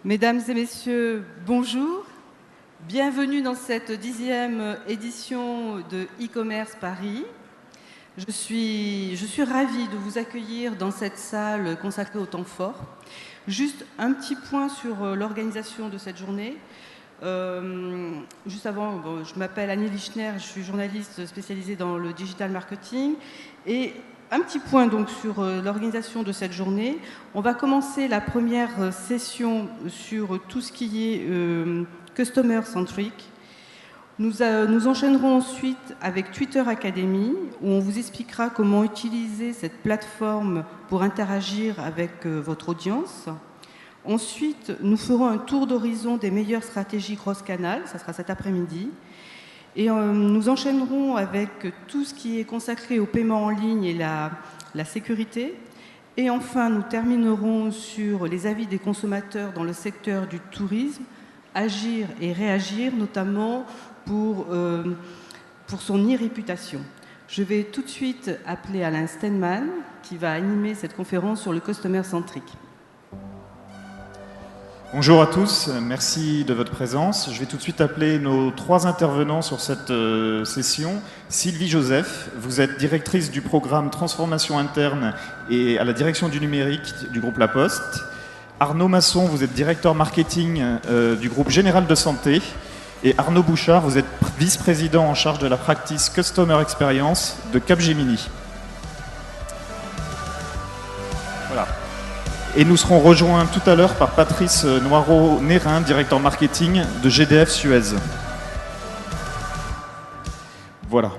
Mesdames et messieurs, bonjour. Bienvenue dans cette 10e édition de e-commerce Paris. Je suis ravie de vous accueillir dans cette salle consacrée au temps fort. Juste un petit point sur l'organisation de cette journée. Juste avant, je m'appelle Annie Lichner, je suis journaliste spécialisée dans le digital marketing. Et un petit point donc sur l'organisation de cette journée. On va commencer la première session sur tout ce qui est customer centric. Nous enchaînerons ensuite avec Twitter Academy, où on vous expliquera comment utiliser cette plateforme pour interagir avec votre audience. Ensuite, nous ferons un tour d'horizon des meilleures stratégies cross-canal, ça sera cet après-midi. Et nous enchaînerons avec tout ce qui est consacré au paiement en ligne et la sécurité. Et enfin, nous terminerons sur les avis des consommateurs dans le secteur du tourisme, agir et réagir, notamment pour son e-réputation. Je vais tout de suite appeler Alain Steinman, qui va animer cette conférence sur le customer centric. Bonjour à tous, merci de votre présence. Je vais tout de suite appeler nos 3 intervenants sur cette session. Sylvie Joseph, vous êtes directrice du programme Transformation interne et à la direction du numérique du groupe La Poste. Arnaud Masson, vous êtes directeur marketing du groupe Général de Santé. Et Arnaud Bouchard, vous êtes vice-président en charge de la practice Customer Experience de Capgemini. Voilà. Et nous serons rejoints tout à l'heure par Patrice Noirot-Nérin, directeur marketing de GDF Suez. Voilà.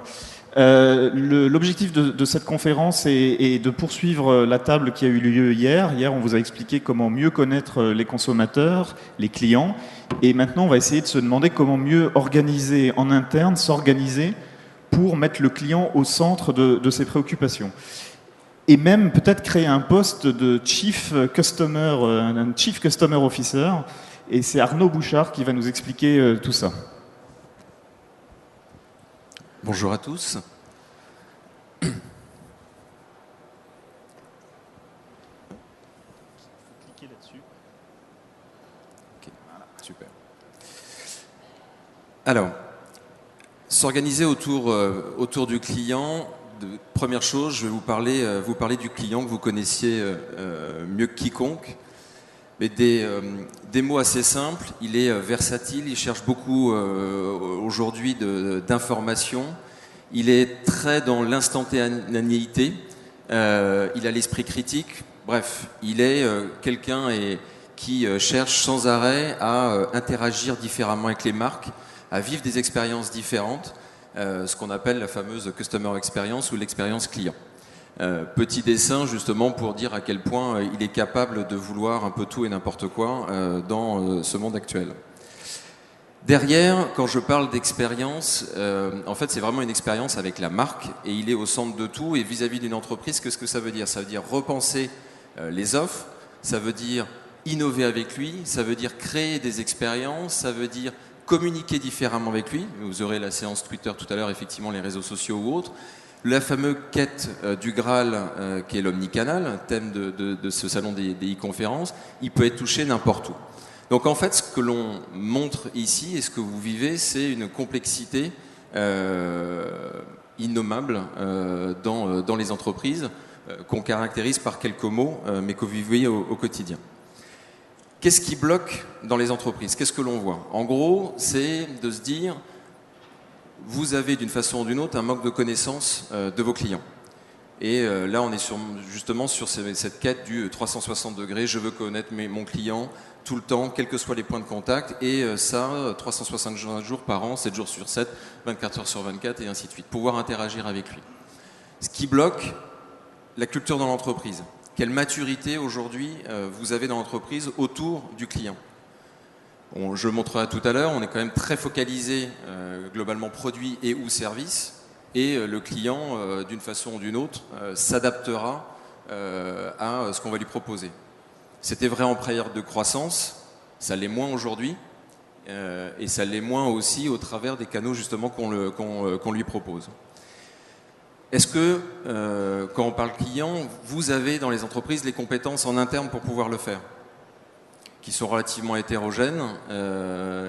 L'objectif de cette conférence est de poursuivre la table qui a eu lieu hier. Hier, on vous a expliqué comment mieux connaître les consommateurs, les clients. Et maintenant, on va essayer de se demander comment mieux organiser en interne, s'organiser pour mettre le client au centre de ses préoccupations. Et même peut-être créer un poste de Chief Customer Officer. Et c'est Arnaud Bouchard qui va nous expliquer tout ça. Bonjour à tous. Cliquez là-dessus. Okay, voilà, super. Alors, s'organiser autour du client. Première chose, je vais vous parler du client que vous connaissiez mieux que quiconque. Mais des mots assez simples, il est versatile, il cherche beaucoup aujourd'hui d'informations, il est très dans l'instantanéité, il a l'esprit critique, bref, il est quelqu'un qui cherche sans arrêt à interagir différemment avec les marques, à vivre des expériences différentes, ce qu'on appelle la fameuse customer experience ou l'expérience client. Petit dessin justement pour dire à quel point il est capable de vouloir un peu tout et n'importe quoi dans ce monde actuel. Derrière, quand je parle d'expérience, en fait c'est vraiment une expérience avec la marque et il est au centre de tout. Et vis-à-vis d'une entreprise, qu'est-ce que ça veut dire? Ça veut dire repenser les offres, ça veut dire innover avec lui, ça veut dire créer des expériences, ça veut dire communiquer différemment avec lui. Vous aurez la séance Twitter tout à l'heure, effectivement les réseaux sociaux ou autres. La fameuse quête du Graal, qui est l'omnicanal, thème de ce salon des e-conférences, il peut être touché n'importe où. Donc en fait, ce que l'on montre ici et ce que vous vivez, c'est une complexité innommable dans les entreprises, qu'on caractérise par quelques mots, mais que vous vivez au quotidien. Qu'est-ce qui bloque dans les entreprises? Qu'est-ce que l'on voit? En gros, c'est de se dire... Vous avez d'une façon ou d'une autre un manque de connaissance de vos clients. Et là, on est justement sur cette quête du 360 degrés. Je veux connaître mon client tout le temps, quels que soient les points de contact. Et ça, 365 jours par an, 7 jours sur 7, 24 heures sur 24 et ainsi de suite. Pouvoir interagir avec lui. Ce qui bloque la culture dans l'entreprise. Quelle maturité aujourd'hui vous avez dans l'entreprise autour du client? Je le montrerai tout à l'heure, on est quand même très focalisé globalement produit et ou service et le client, d'une façon ou d'une autre, s'adaptera à ce qu'on va lui proposer. C'était vrai en période de croissance, ça l'est moins aujourd'hui et ça l'est moins aussi au travers des canaux justement qu'on lui propose. Est-ce que, quand on parle client, vous avez dans les entreprises les compétences en interne pour pouvoir le faire ? qui sont relativement hétérogènes.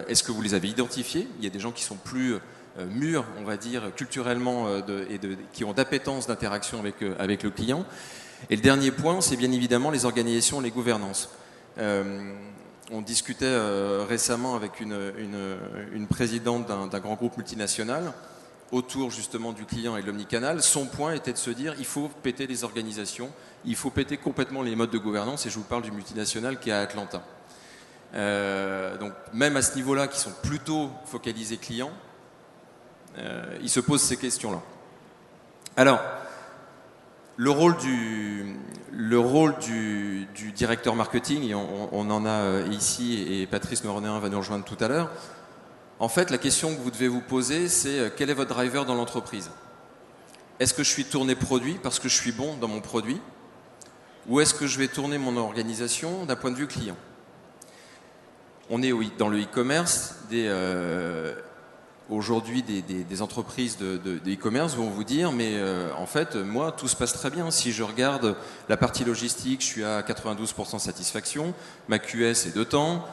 Est-ce que vous les avez identifiés? Il y a des gens qui sont plus mûrs, on va dire, culturellement, qui ont d'appétence d'interaction avec le client. Et le dernier point, c'est bien évidemment les organisations et les gouvernances. On discutait récemment avec une présidente d'un grand groupe multinational autour justement du client et de l'omnicanal. Son point était de se dire il faut péter les organisations, il faut péter complètement les modes de gouvernance, et je vous parle du multinational qui est à Atlanta. Donc même à ce niveau-là, qui sont plutôt focalisés clients, ils se posent ces questions-là. Alors, le rôle du directeur marketing, et on en a ici, et Patrice Noirenéen va nous rejoindre tout à l'heure. En fait, la question que vous devez vous poser, c'est quel est votre driver dans l'entreprise? Est-ce que je suis tourné produit parce que je suis bon dans mon produit? Ou est-ce que je vais tourner mon organisation d'un point de vue client? On est dans le e-commerce. Aujourd'hui, des entreprises de e-commerce vont vous dire mais en fait, moi, tout se passe très bien. Si je regarde la partie logistique, je suis à 92% satisfaction. Ma QS est de temps.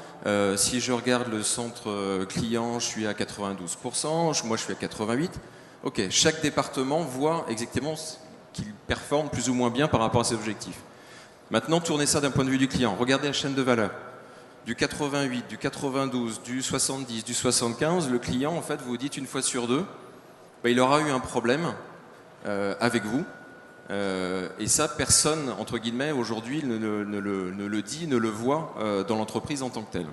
Si je regarde le centre client, je suis à 92%. Moi, je suis à 88%. Ok, chaque département voit exactement qu'il performe plus ou moins bien par rapport à ses objectifs. Maintenant, tournez ça d'un point de vue du client. Regardez la chaîne de valeur. Du 88, du 92, du 70, du 75, le client, en fait, vous dites une fois sur deux, il aura eu un problème avec vous. Et ça, personne, entre guillemets, aujourd'hui, ne le dit, ne le voit dans l'entreprise en tant que telle.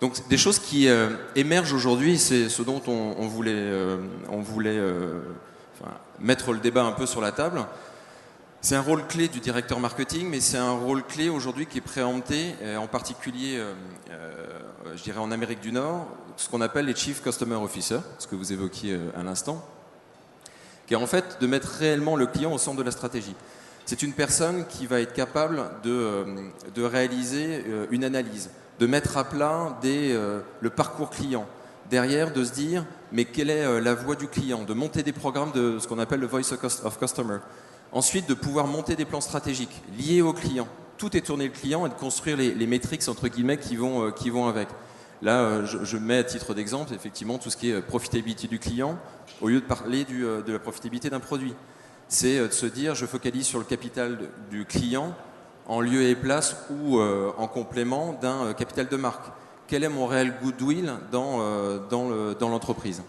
Donc, des choses qui émergent aujourd'hui, c'est ce dont on voulait mettre le débat un peu sur la table. C'est un rôle clé du directeur marketing, mais c'est un rôle clé aujourd'hui qui est préempté, en particulier, je dirais en Amérique du Nord, ce qu'on appelle les Chief Customer Officer, ce que vous évoquiez à l'instant, qui est en fait de mettre réellement le client au centre de la stratégie. C'est une personne qui va être capable de réaliser une analyse, de mettre à plat le parcours client, derrière de se dire mais quelle est la voix du client, de monter des programmes de ce qu'on appelle le Voice of Customer. Ensuite, de pouvoir monter des plans stratégiques liés au client. Tout est tourné le client et de construire les métriques entre guillemets qui vont avec. Là, je mets à titre d'exemple effectivement tout ce qui est profitabilité du client au lieu de parler de la profitabilité d'un produit. C'est de se dire je focalise sur le capital du client en lieu et place ou en complément d'un capital de marque. Quel est mon réel goodwill dans l'entreprise?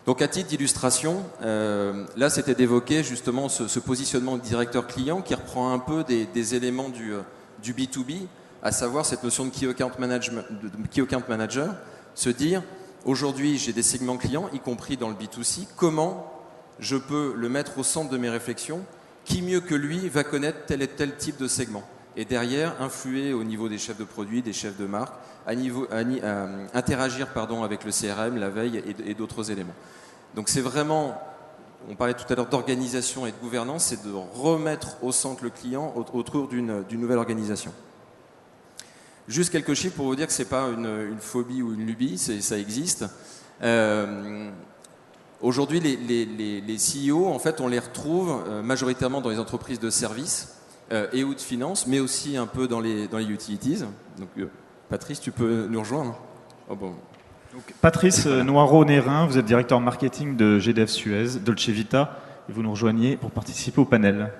Donc à titre d'illustration, là c'était d'évoquer justement ce positionnement de directeur client qui reprend un peu des éléments du B2B, à savoir cette notion de Key Account Manager, se dire aujourd'hui j'ai des segments clients, y compris dans le B2C, comment je peux le mettre au centre de mes réflexions, qui mieux que lui va connaître tel et tel type de segment, et derrière influer au niveau des chefs de produits, des chefs de marque, interagir avec le CRM, la veille et d'autres éléments. Donc c'est vraiment, on parlait tout à l'heure d'organisation et de gouvernance, c'est de remettre au centre le client autour d'une nouvelle organisation. Juste quelques chiffres pour vous dire que ce n'est pas une phobie ou une lubie, ça existe. Aujourd'hui, les CEO, en fait, on les retrouve majoritairement dans les entreprises de services et ou de finance, mais aussi un peu dans les utilities. Donc, Patrice, tu peux nous rejoindre? Oh, bon. Donc, Patrice Noireau-Nérin, vous êtes directeur marketing de GDF Suez, Dolce Vita, et vous nous rejoignez pour participer au panel.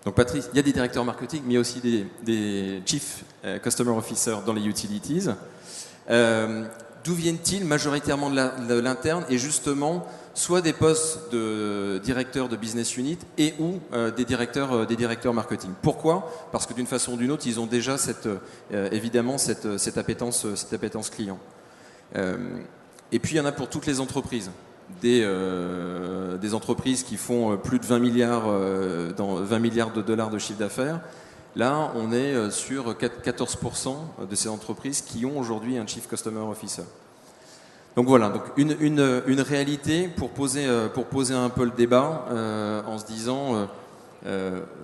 Donc Patrice, il y a des directeurs marketing, mais il y a aussi des Chief Customer Officer dans les utilities. D'où viennent-ils? Majoritairement de l'interne, et justement, soit des postes de directeur de business unit et ou des directeurs marketing. Pourquoi? Parce que d'une façon ou d'une autre, ils ont déjà évidemment cette appétence client. Et puis il y en a pour toutes les entreprises. Des entreprises qui font plus de 20 milliards de dollars de chiffre d'affaires. Là, on est sur 14% de ces entreprises qui ont aujourd'hui un Chief Customer Officer. Donc voilà, donc une réalité pour poser un peu le débat en se disant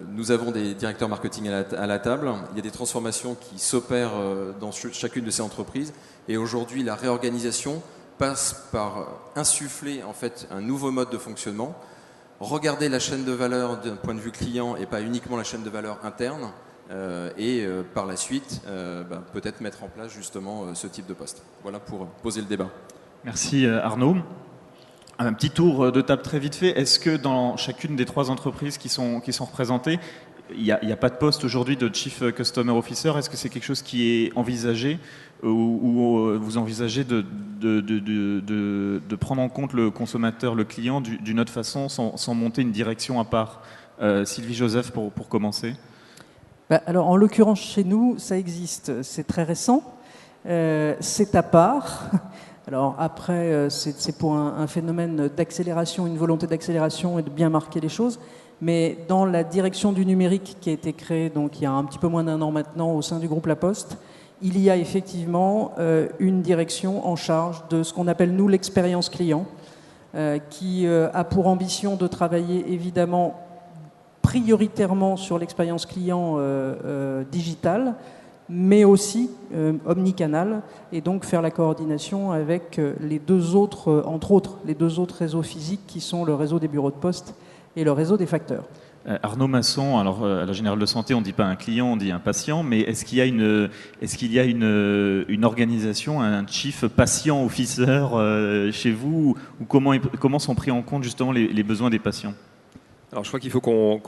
nous avons des directeurs marketing à la table, il y a des transformations qui s'opèrent dans chacune de ces entreprises, et aujourd'hui la réorganisation passe par insuffler en fait un nouveau mode de fonctionnement, regarder la chaîne de valeur d'un point de vue client et pas uniquement la chaîne de valeur interne, et par la suite peut-être mettre en place justement ce type de poste. Voilà pour poser le débat. Merci Arnaud. Un petit tour de table très vite fait. Est-ce que dans chacune des 3 entreprises qui sont représentées, il n'y a pas de poste aujourd'hui de Chief Customer Officer? Est-ce que c'est quelque chose qui est envisagé ou vous envisagez de prendre en compte le consommateur, le client d'une autre façon sans monter une direction à part? Sylvie Joseph pour commencer. Alors en l'occurrence chez nous, ça existe. C'est très récent. C'est à part. Alors après, c'est pour un phénomène d'accélération, une volonté d'accélération et de bien marquer les choses. Mais dans la direction du numérique qui a été créée donc, il y a un petit peu moins d'1 an maintenant au sein du groupe La Poste, il y a effectivement une direction en charge de ce qu'on appelle nous l'expérience client, qui a pour ambition de travailler évidemment prioritairement sur l'expérience client digitale, mais aussi omnicanal, et donc faire la coordination avec les 2 autres, entre autres, les 2 autres réseaux physiques qui sont le réseau des bureaux de poste et le réseau des facteurs. Arnaud Masson, alors à la Générale de Santé, on ne dit pas un client, on dit un patient, mais est-ce qu'il y a une organisation, un chief patient officer chez vous, ou comment sont pris en compte justement les besoins des patients? Alors je crois qu'il faut qu'on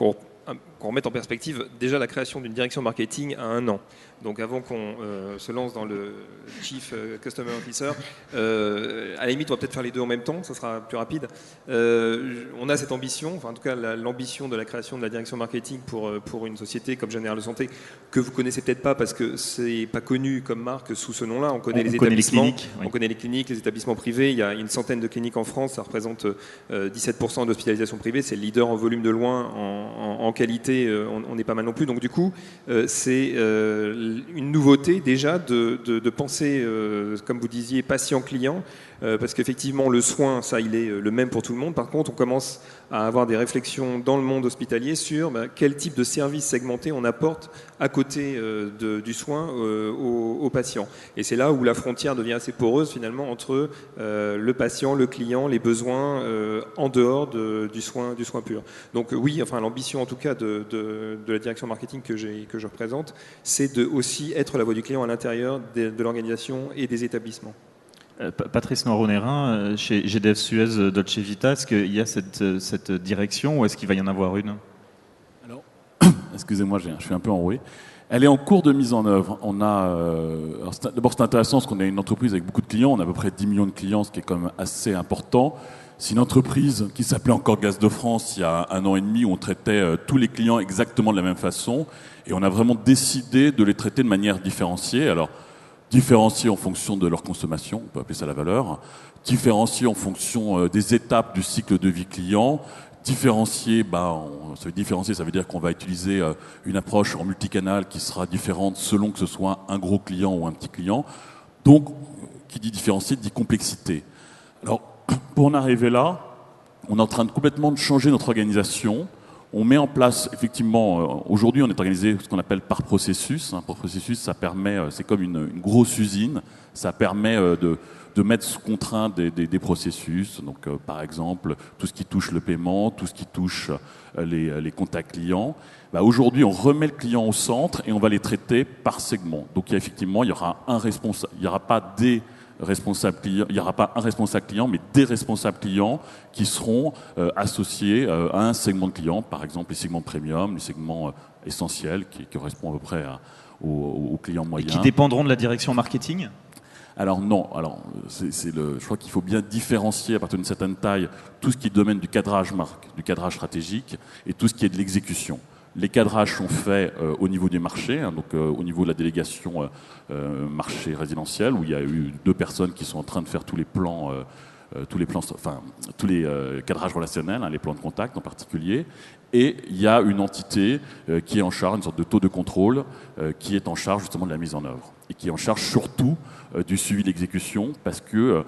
remette en perspective déjà la création d'une direction marketing à 1 an. Donc avant qu'on se lance dans le Chief Customer Officer, à la limite on va peut-être faire les 2 en même temps, ça sera plus rapide. On a cette ambition, enfin en tout cas l'ambition de la création de la direction marketing pour une société comme Générale de Santé, que vous connaissez peut-être pas parce que c'est pas connu comme marque sous ce nom-là. On connaît les établissements, les cliniques, oui. On connaît les cliniques, les établissements privés. Il y a une centaine de cliniques en France, ça représente 17% d'hospitalisation privée, c'est le leader en volume de loin, en qualité, on est pas mal non plus. Donc du coup, c'est une nouveauté déjà de penser, comme vous disiez, patient-client, parce qu'effectivement le soin, ça il est le même pour tout le monde. Par contre, on commence à avoir des réflexions dans le monde hospitalier sur quel type de service segmenté on apporte à côté du soin aux patients. Et c'est là où la frontière devient assez poreuse finalement entre le patient, le client, les besoins en dehors du soin pur. Donc oui, enfin l'ambition en tout cas de la direction marketing que je représente, c'est de aussi être la voix du client à l'intérieur de l'organisation et des établissements. Patrice Noiron-Nérin, chez GDF Suez Dolce Vita, est-ce qu'il y a cette direction ou est-ce qu'il va y en avoir une? Alors, excusez-moi, je suis un peu enroué. Elle est en cours de mise en œuvre. D'abord, c'est intéressant parce qu'on est une entreprise avec beaucoup de clients. On a à peu près 10 millions de clients, ce qui est quand même assez important. C'est une entreprise qui s'appelait encore Gaz de France il y a 1 an et demi, où on traitait tous les clients exactement de la même façon. Et on a vraiment décidé de les traiter de manière différenciée. Alors, différencier en fonction de leur consommation, on peut appeler ça la valeur, différencier en fonction des étapes du cycle de vie client, différencier, ça veut dire qu'on va utiliser une approche en multicanal qui sera différente selon que ce soit un gros client ou un petit client. Donc, qui dit différencier, dit complexité. Alors, pour en arriver là, on est en train de complètement de changer notre organisation. On met en place, effectivement, aujourd'hui on est organisé ce qu'on appelle par processus. Par processus, ça permet, c'est comme une grosse usine, ça permet de mettre sous contrainte des processus. Donc par exemple, tout ce qui touche le paiement, tout ce qui touche les contacts clients. Aujourd'hui, on remet le client au centre et on va les traiter par segment. Donc effectivement, il y aura un responsable, il n'y aura pas des responsables clients, il n'y aura pas un responsable client, mais des responsables clients qui seront associés à un segment de clients, par exemple les segments premium, les segments essentiels qui correspondent à peu près aux clients moyens. Et qui dépendront de la direction marketing ? Alors non, je crois qu'il faut bien différencier à partir d'une certaine taille tout ce qui est domaine du cadrage marque, du cadrage stratégique et tout ce qui est de l'exécution. Les cadrages sont faits au niveau des marchés, donc au niveau de la délégation marché résidentiel, où il y a eu 2 personnes qui sont en train de faire tous les cadrages relationnels, les plans de contact en particulier. Et il y a une entité qui est en charge, une sorte de taux de contrôle, qui est en charge justement de la mise en œuvre. Et qui est en charge surtout du suivi de l'exécution, parce que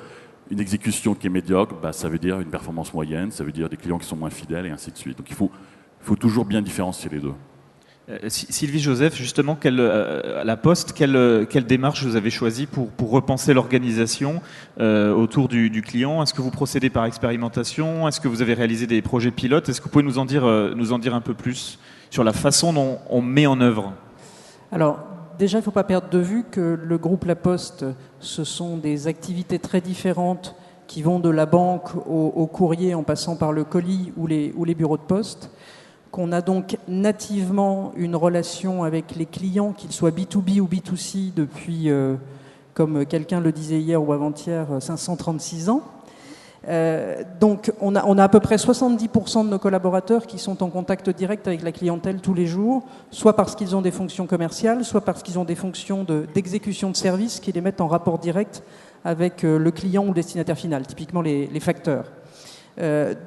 une exécution qui est médiocre, ça veut dire une performance moyenne, ça veut dire des clients qui sont moins fidèles, et ainsi de suite. Donc il faut toujours bien différencier les deux. Sylvie Joseph, justement, à la Poste, quelle démarche vous avez choisie pour repenser l'organisation autour du client? Est-ce que vous procédez par expérimentation? Est-ce que vous avez réalisé des projets pilotes? Est-ce que vous pouvez nous en dire un peu plus sur la façon dont on met en œuvre? Alors, déjà, il ne faut pas perdre de vue que le groupe La Poste, ce sont des activités très différentes qui vont de la banque au courrier en passant par le colis ou les bureaux de poste, qu'on a donc nativement une relation avec les clients, qu'ils soient B2B ou B2C, depuis, comme quelqu'un le disait hier ou avant-hier, 536 ans. Donc on a à peu près 70% de nos collaborateurs qui sont en contact direct avec la clientèle tous les jours, soit parce qu'ils ont des fonctions commerciales, soit parce qu'ils ont des fonctions d'exécution de services qui les mettent en rapport direct avec le client ou le destinataire final, typiquement les facteurs.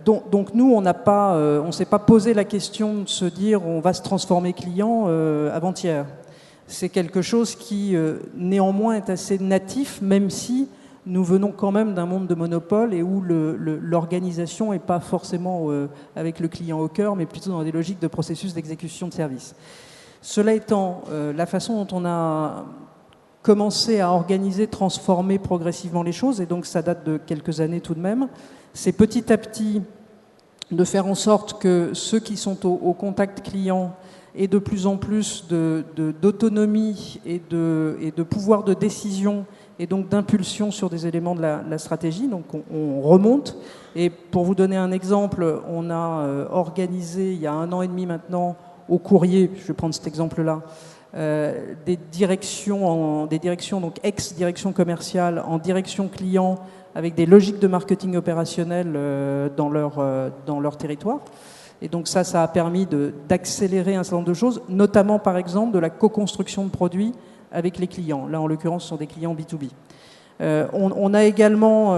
Donc nous, on ne s'est pas posé la question de se dire on va se transformer client avant-hier. C'est quelque chose qui néanmoins est assez natif, même si nous venons quand même d'un monde de monopole et où l'organisation n'est pas forcément avec le client au cœur, mais plutôt dans des logiques de processus d'exécution de service. Cela étant, la façon dont on a commencé à organiser, transformer progressivement les choses, et donc ça date de quelques années tout de même, c'est petit à petit de faire en sorte que ceux qui sont au contact client aient de plus en plus d'autonomie et de pouvoir de décision et donc d'impulsion sur des éléments de la stratégie. Donc on remonte. Et pour vous donner un exemple, on a organisé il y a 1 an et demi maintenant au courrier, je vais prendre cet exemple-là, des directions donc ex-direction commerciale en direction client avec des logiques de marketing opérationnel dans leur territoire. Et donc ça a permis d'accélérer un certain nombre de choses, notamment par exemple de la co-construction de produits avec les clients. Là, en l'occurrence, ce sont des clients B2B. On a également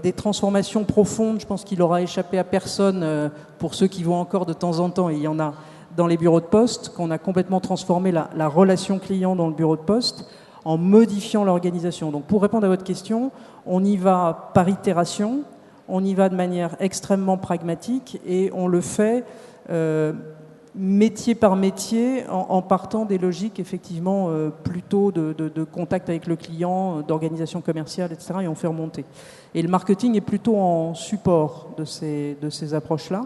des transformations profondes, je pense qu'il aura échappé à personne, pour ceux qui vont encore de temps en temps, et il y en a dans les bureaux de poste, qu'on a complètement transformé la relation client dans le bureau de poste en modifiant l'organisation. Donc pour répondre à votre question, on y va par itération, on y va de manière extrêmement pragmatique et on le fait métier par métier en partant des logiques effectivement plutôt de contact avec le client, d'organisation commerciale, etc. et on fait remonter. Et le marketing est plutôt en support de ces approches-là.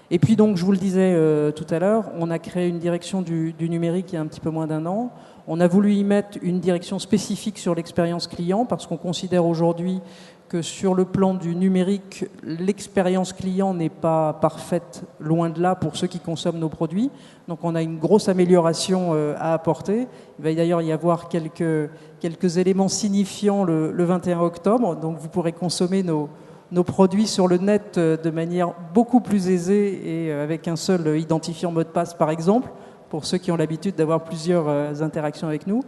Et puis donc, je vous le disais tout à l'heure, on a créé une direction du numérique il y a un petit peu moins d'1 an. On a voulu y mettre une direction spécifique sur l'expérience client parce qu'on considère aujourd'hui que sur le plan du numérique, l'expérience client n'est pas parfaite, loin de là, pour ceux qui consomment nos produits. Donc on a une grosse amélioration à apporter. Il va d'ailleurs y avoir quelques éléments signifiants le 21 octobre. Donc vous pourrez consommer nos produits sur le net de manière beaucoup plus aisée et avec un seul identifiant mot de passe, par exemple, pour ceux qui ont l'habitude d'avoir plusieurs interactions avec nous.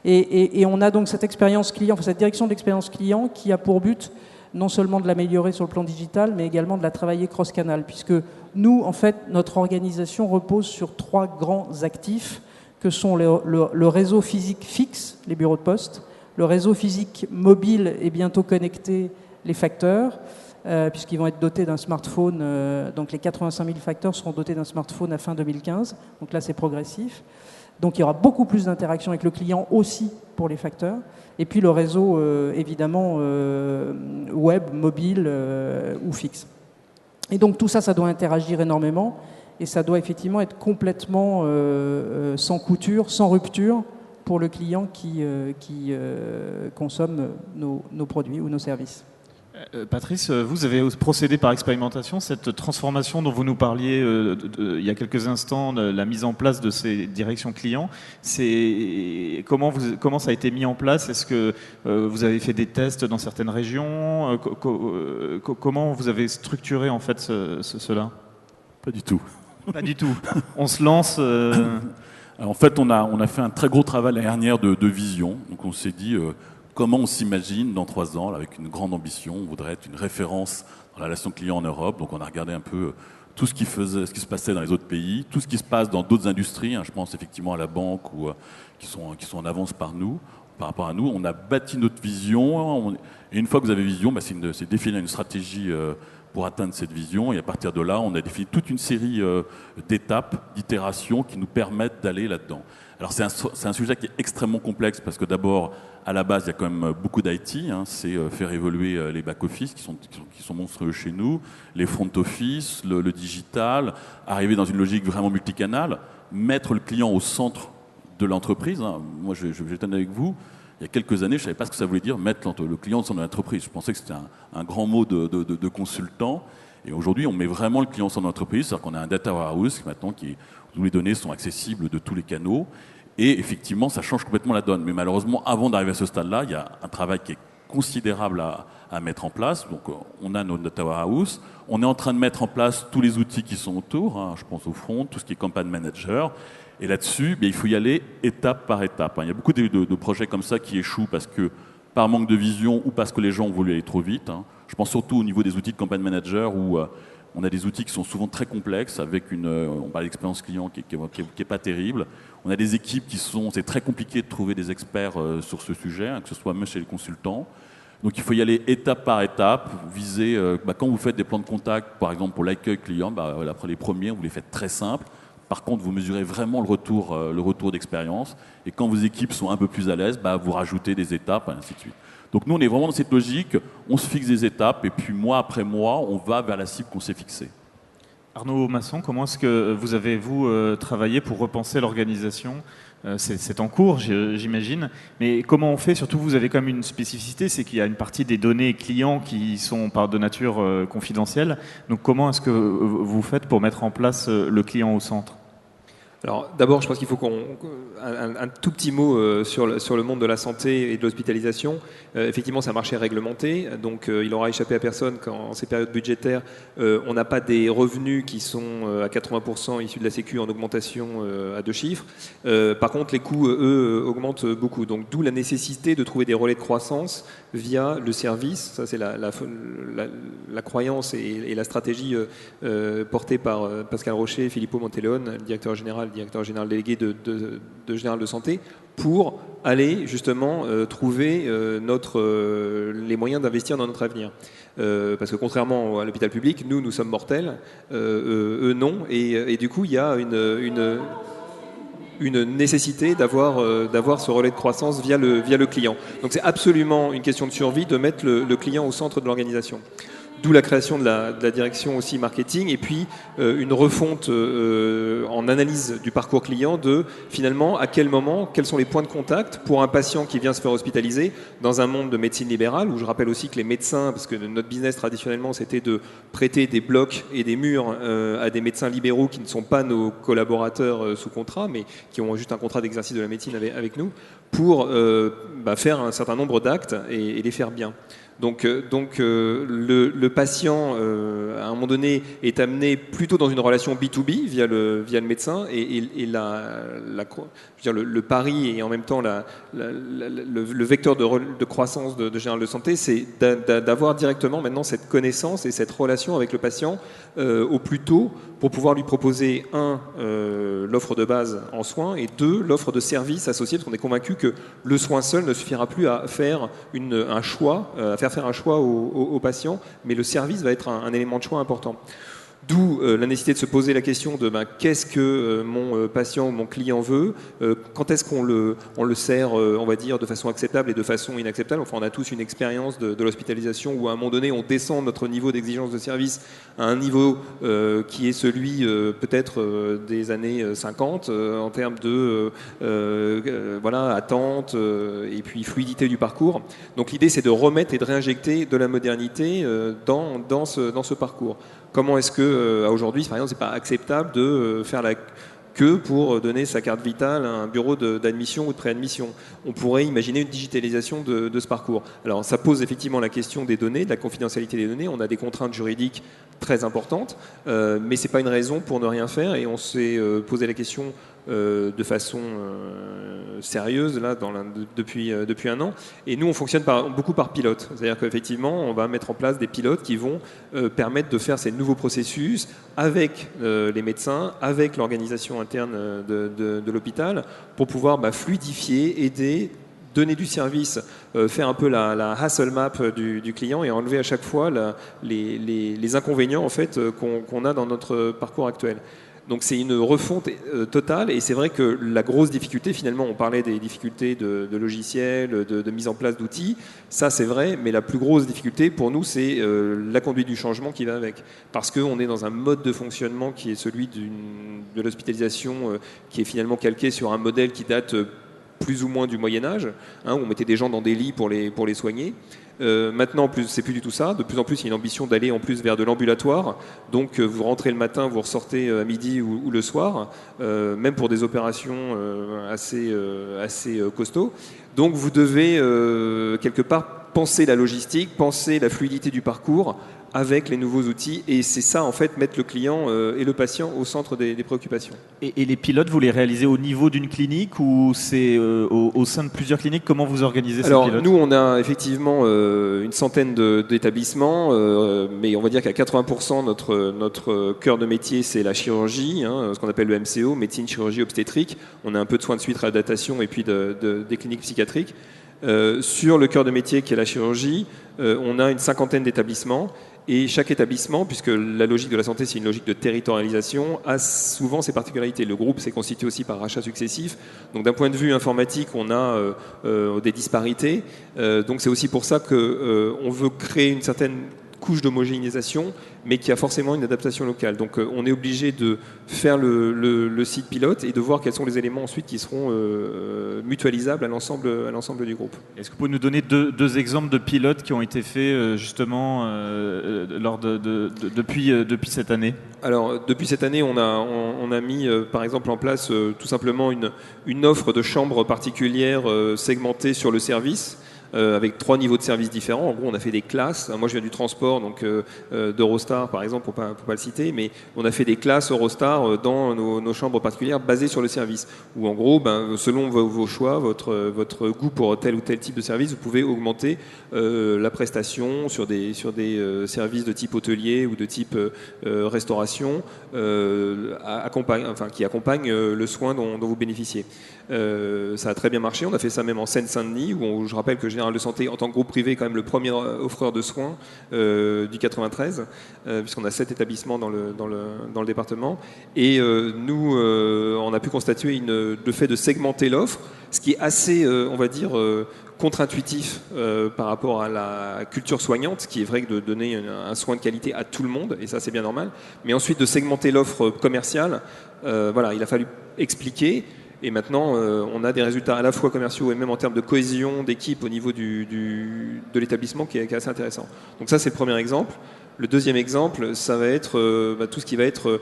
Et on a donc cette expérience client, cette direction de l'expérience client qui a pour but non seulement de l'améliorer sur le plan digital, mais également de la travailler cross-canal, puisque nous, en fait, notre organisation repose sur 3 grands actifs, que sont le réseau physique fixe, les bureaux de poste, le réseau physique mobile et bientôt connecté, les facteurs, puisqu'ils vont être dotés d'un smartphone. Donc les 85 000 facteurs seront dotés d'un smartphone à fin 2015. Donc là, c'est progressif. Donc il y aura beaucoup plus d'interactions avec le client aussi pour les facteurs. Et puis le réseau, évidemment, web, mobile ou fixe. Et donc tout ça, ça doit interagir énormément. Et ça doit effectivement être complètement sans couture, sans rupture pour le client qui consomme nos produits ou nos services. Patrice, vous avez procédé par expérimentation cette transformation dont vous nous parliez il y a quelques instants, la mise en place de ces directions clients. Comment ça a été mis en place? Est-ce que vous avez fait des tests dans certaines régions? Comment vous avez structuré en fait cela? Pas du tout. Pas du tout. On se lance. En fait, on a fait un très gros travail l'année dernière de vision. Donc on s'est dit comment on s'imagine dans 3 ans, là, avec une grande ambition. On voudrait être une référence dans la relation client en Europe. Donc on a regardé un peu tout ce qui se passait dans les autres pays, tout ce qui se passe dans d'autres industries. Je pense effectivement à la banque ou qui sont en avance par rapport à nous. On a bâti notre vision. Et une fois que vous avez vision, c'est définir une stratégie pour atteindre cette vision. Et à partir de là, on a défini toute une série d'étapes, d'itérations qui nous permettent d'aller là-dedans. Alors c'est un sujet qui est extrêmement complexe parce que d'abord, à la base, il y a quand même beaucoup d'IT. C'est faire évoluer les back-office qui sont monstrueux chez nous, les front-office, le digital, arriver dans une logique vraiment multicanale, mettre le client au centre de l'entreprise. Hein. Moi, je vais être honnête avec vous. Il y a quelques années, je ne savais pas ce que ça voulait dire mettre le client au centre de l'entreprise. Je pensais que c'était un grand mot de consultant. Et aujourd'hui, on met vraiment le client au centre de l'entreprise. C'est-à-dire qu'on a un data warehouse maintenant où les données sont accessibles de tous les canaux. Et effectivement, ça change complètement la donne. Mais malheureusement, avant d'arriver à ce stade-là, il y a un travail qui est considérable à mettre en place. Donc, on a nos data warehouse. On est en train de mettre en place tous les outils qui sont autour. Hein. Je pense au front, tout ce qui est campaign manager. Et là-dessus, il faut y aller étape par étape. Il y a beaucoup de projets comme ça qui échouent parce que par manque de vision ou parce que les gens ont voulu aller trop vite. Hein. Je pense surtout au niveau des outils de campaign manager où on a des outils qui sont souvent très complexes avec on parle d'expérience client qui est pas terrible. On a des équipes c'est très compliqué de trouver des experts sur ce sujet, hein, que ce soit même chez les consultants. Donc il faut y aller étape par étape, viser, quand vous faites des plans de contact, par exemple pour l'accueil client, après les premiers, vous les faites très simples. Par contre, vous mesurez vraiment le retour d'expérience. Et quand vos équipes sont un peu plus à l'aise, vous rajoutez des étapes, et ainsi de suite. Donc nous, on est vraiment dans cette logique, on se fixe des étapes, et puis mois après mois, on va vers la cible qu'on s'est fixée. Arnaud Masson, comment est-ce que vous avez, travaillé pour repenser l'organisation ? C'est en cours, j'imagine. Mais comment on fait ? Surtout, vous avez quand même une spécificité, c'est qu'il y a une partie des données clients qui sont de nature confidentielle. Donc comment est-ce que vous faites pour mettre en place le client au centre ? Alors d'abord, je pense qu'il faut un tout petit mot sur le monde de la santé et de l'hospitalisation. Effectivement, c'est un marché réglementé, donc il aura échappé à personne qu'en ces périodes budgétaires, on n'a pas des revenus qui sont à 80% issus de la Sécu en augmentation à 2 chiffres. Par contre, les coûts, eux, augmentent beaucoup. Donc d'où la nécessité de trouver des relais de croissance via le service. Ça, c'est la croyance et la stratégie portée par Pascal Rocher et Filippo Monteleone, le directeur général délégué de Général de Santé, pour aller justement trouver les moyens d'investir dans notre avenir. Parce que contrairement à l'hôpital public, nous sommes mortels, eux non, et du coup il y a une nécessité d'avoir ce relais de croissance via le client. Donc c'est absolument une question de survie de mettre le client au centre de l'organisation. D'où la création de la direction aussi marketing et puis une refonte en analyse du parcours client de finalement à quel moment, quels sont les points de contact pour un patient qui vient se faire hospitaliser dans un monde de médecine libérale où je rappelle aussi que les médecins, parce que notre business traditionnellement c'était de prêter des blocs et des murs à des médecins libéraux qui ne sont pas nos collaborateurs sous contrat mais qui ont juste un contrat d'exercice de la médecine avec nous pour faire un certain nombre d'actes et les faire bien. Donc le patient, à un moment donné, est amené plutôt dans une relation B2B via le médecin et le pari et en même temps le vecteur de croissance de Général de Santé, c'est d'avoir directement maintenant cette connaissance et cette relation avec le patient au plus tôt pour pouvoir lui proposer l'offre de base en soins et 2, l'offre de services associés, parce qu'on est convaincu que le soin seul ne suffira plus à faire un choix, faire un choix au patient, mais le service va être un élément de choix important. D'où la nécessité de se poser la question de qu'est-ce que mon patient ou mon client veut, quand est-ce qu'on le sert, on va dire, de façon acceptable et de façon inacceptable. Enfin, on a tous une expérience de l'hospitalisation où à un moment donné, on descend notre niveau d'exigence de service à un niveau qui est celui peut-être des années 50 en termes de attente et puis fluidité du parcours. Donc l'idée, c'est de remettre et de réinjecter de la modernité dans ce parcours. Comment est-ce que aujourd'hui, par exemple, c'est pas acceptable de faire la queue pour donner sa carte vitale à un bureau d'admission ou de préadmission? On pourrait imaginer une digitalisation de ce parcours. Alors, ça pose effectivement la question des données, de la confidentialité des données. On a des contraintes juridiques très importantes, mais c'est pas une raison pour ne rien faire. Et on s'est posé la question de façon sérieuse là, depuis un an. Et nous, on fonctionne beaucoup par pilote. C'est-à-dire qu'effectivement, on va mettre en place des pilotes qui vont permettre de faire ces nouveaux processus avec les médecins, avec l'organisation interne de l'hôpital, pour pouvoir fluidifier, aider, donner du service, faire un peu la hassle map du client et enlever à chaque fois les inconvénients en fait, qu'on a dans notre parcours actuel. Donc c'est une refonte totale, et c'est vrai que la grosse difficulté, finalement, on parlait des difficultés de logiciels, de mise en place d'outils, ça c'est vrai, mais la plus grosse difficulté pour nous, c'est la conduite du changement qui va avec. Parce qu'on est dans un mode de fonctionnement qui est celui de l'hospitalisation, qui est finalement calqué sur un modèle qui date plus ou moins du Moyen-Âge, où on mettait des gens dans des lits pour les soigner. Maintenant, c'est plus du tout ça. De plus en plus, il y a une ambition d'aller en plus vers de l'ambulatoire. Donc, vous rentrez le matin, vous ressortez à midi ou le soir, même pour des opérations assez costauds. Donc, vous devez quelque part penser la logistique, penser la fluidité du parcours avec les nouveaux outils, et c'est ça en fait, mettre le client et le patient au centre des préoccupations. Et les pilotes, vous les réalisez au niveau d'une clinique ou c'est au sein de plusieurs cliniques? Comment vous organisez ces pilotes? Nous, on a effectivement une centaine d'établissements, mais on va dire qu'à 80%, notre cœur de métier, c'est la chirurgie, ce qu'on appelle le MCO, médecine, chirurgie, obstétrique. On a un peu de soins de suite, réadaptation, et puis des cliniques psychiatriques. Sur le cœur de métier qui est la chirurgie, on a une cinquantaine d'établissements, et chaque établissement, puisque la logique de la santé c'est une logique de territorialisation, a souvent ses particularités. Le groupe s'est constitué aussi par rachats successifs, donc d'un point de vue informatique on a des disparités, donc c'est aussi pour ça qu'on veut créer une certaine couche d'homogénéisation, mais qui a forcément une adaptation locale. Donc on est obligé de faire le site pilote et de voir quels sont les éléments ensuite qui seront mutualisables à l'ensemble du groupe. Est-ce que vous pouvez nous donner deux exemples de pilotes qui ont été faits justement depuis cette année? Alors depuis cette année, on a mis par exemple en place tout simplement une offre de chambres particulières segmentée sur le service. Avec 3 niveaux de services différents. En gros, on a fait des classes. Moi, je viens du transport, donc d'Eurostar, par exemple, pour pas le citer, mais on a fait des classes Eurostar dans nos chambres particulières basées sur le service. Où, en gros, selon vos choix, votre goût pour tel ou tel type de service, vous pouvez augmenter la prestation sur des services de type hôtelier ou de type restauration, qui accompagnent le soin dont vous bénéficiez. Ça a très bien marché. On a fait ça même en Seine-Saint-Denis, où je rappelle que Général de Santé, en tant que groupe privé, est quand même le premier offreur de soins du 93, puisqu'on a 7 établissements dans le département. Et nous, on a pu constater le fait de segmenter l'offre, ce qui est assez, on va dire, contre-intuitif par rapport à la culture soignante, qui est vrai que de donner un soin de qualité à tout le monde, et ça c'est bien normal, mais ensuite de segmenter l'offre commerciale, il a fallu expliquer. Et maintenant, on a des résultats à la fois commerciaux et même en termes de cohésion d'équipe au niveau de l'établissement qui est assez intéressant. Donc ça, c'est le premier exemple. Le deuxième exemple, ça va être tout ce qui va être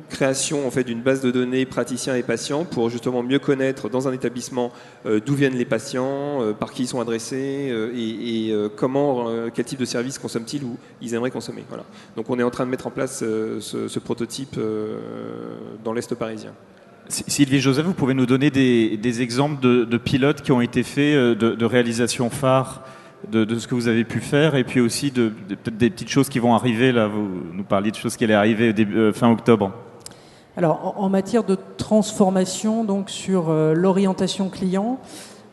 création en fait, d'une base de données praticiens et patients pour justement mieux connaître dans un établissement d'où viennent les patients, par qui ils sont adressés et quel type de service consomment-ils ou ils aimeraient consommer. Voilà. Donc on est en train de mettre en place ce prototype dans l'Est parisien. Sylvie Joseph, vous pouvez nous donner des exemples de pilotes qui ont été faits, de réalisations phares de ce que vous avez pu faire, et puis aussi peut-être des petites choses qui vont arriver. Là, vous nous parliez de choses qui allaient arriver fin octobre. Alors, en matière de transformation, donc sur l'orientation client,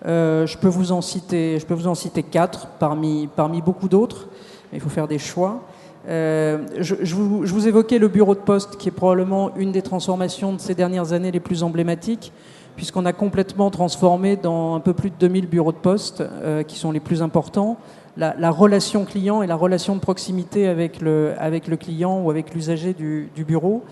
je peux vous en citer 4 parmi beaucoup d'autres, mais il faut faire des choix. Je vous évoquais le bureau de poste, qui est probablement une des transformations de ces dernières années les plus emblématiques, puisqu'on a complètement transformé dans un peu plus de 2000 bureaux de poste, qui sont les plus importants, la relation client et la relation de proximité avec le client ou avec l'usager du bureau.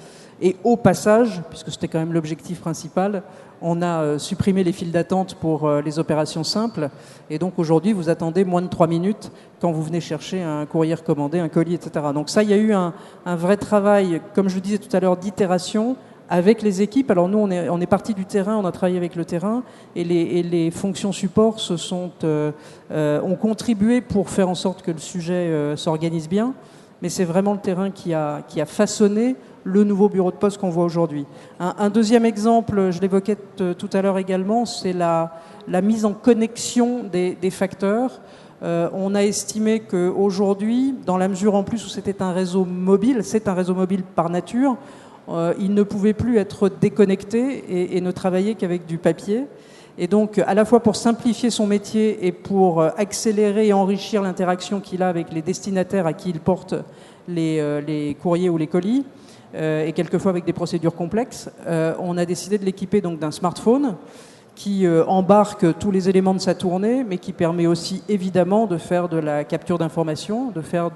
Et au passage, puisque c'était quand même l'objectif principal, on a supprimé les files d'attente pour les opérations simples. Et donc aujourd'hui, vous attendez moins de 3 minutes quand vous venez chercher un courrier recommandé, un colis, etc. Donc ça, il y a eu un vrai travail, comme je le disais tout à l'heure, d'itération avec les équipes. Alors nous, on est parti du terrain, on a travaillé avec le terrain, et les fonctions support ont contribué pour faire en sorte que le sujet s'organise bien. Mais c'est vraiment le terrain qui a façonné le nouveau bureau de poste qu'on voit aujourd'hui. Un deuxième exemple, je l'évoquais tout à l'heure également, c'est la mise en connexion des facteurs. On a estimé qu'aujourd'hui, dans la mesure en plus où c'était un réseau mobile, c'est un réseau mobile par nature, il ne pouvait plus être déconnecté et ne travailler qu'avec du papier. Et donc, à la fois pour simplifier son métier et pour accélérer et enrichir l'interaction qu'il a avec les destinataires à qui il porte les courriers ou les colis, et quelquefois avec des procédures complexes, on a décidé de l'équiper donc d'un smartphone qui embarque tous les éléments de sa tournée, mais qui permet aussi évidemment de faire de la capture d'informations, de faire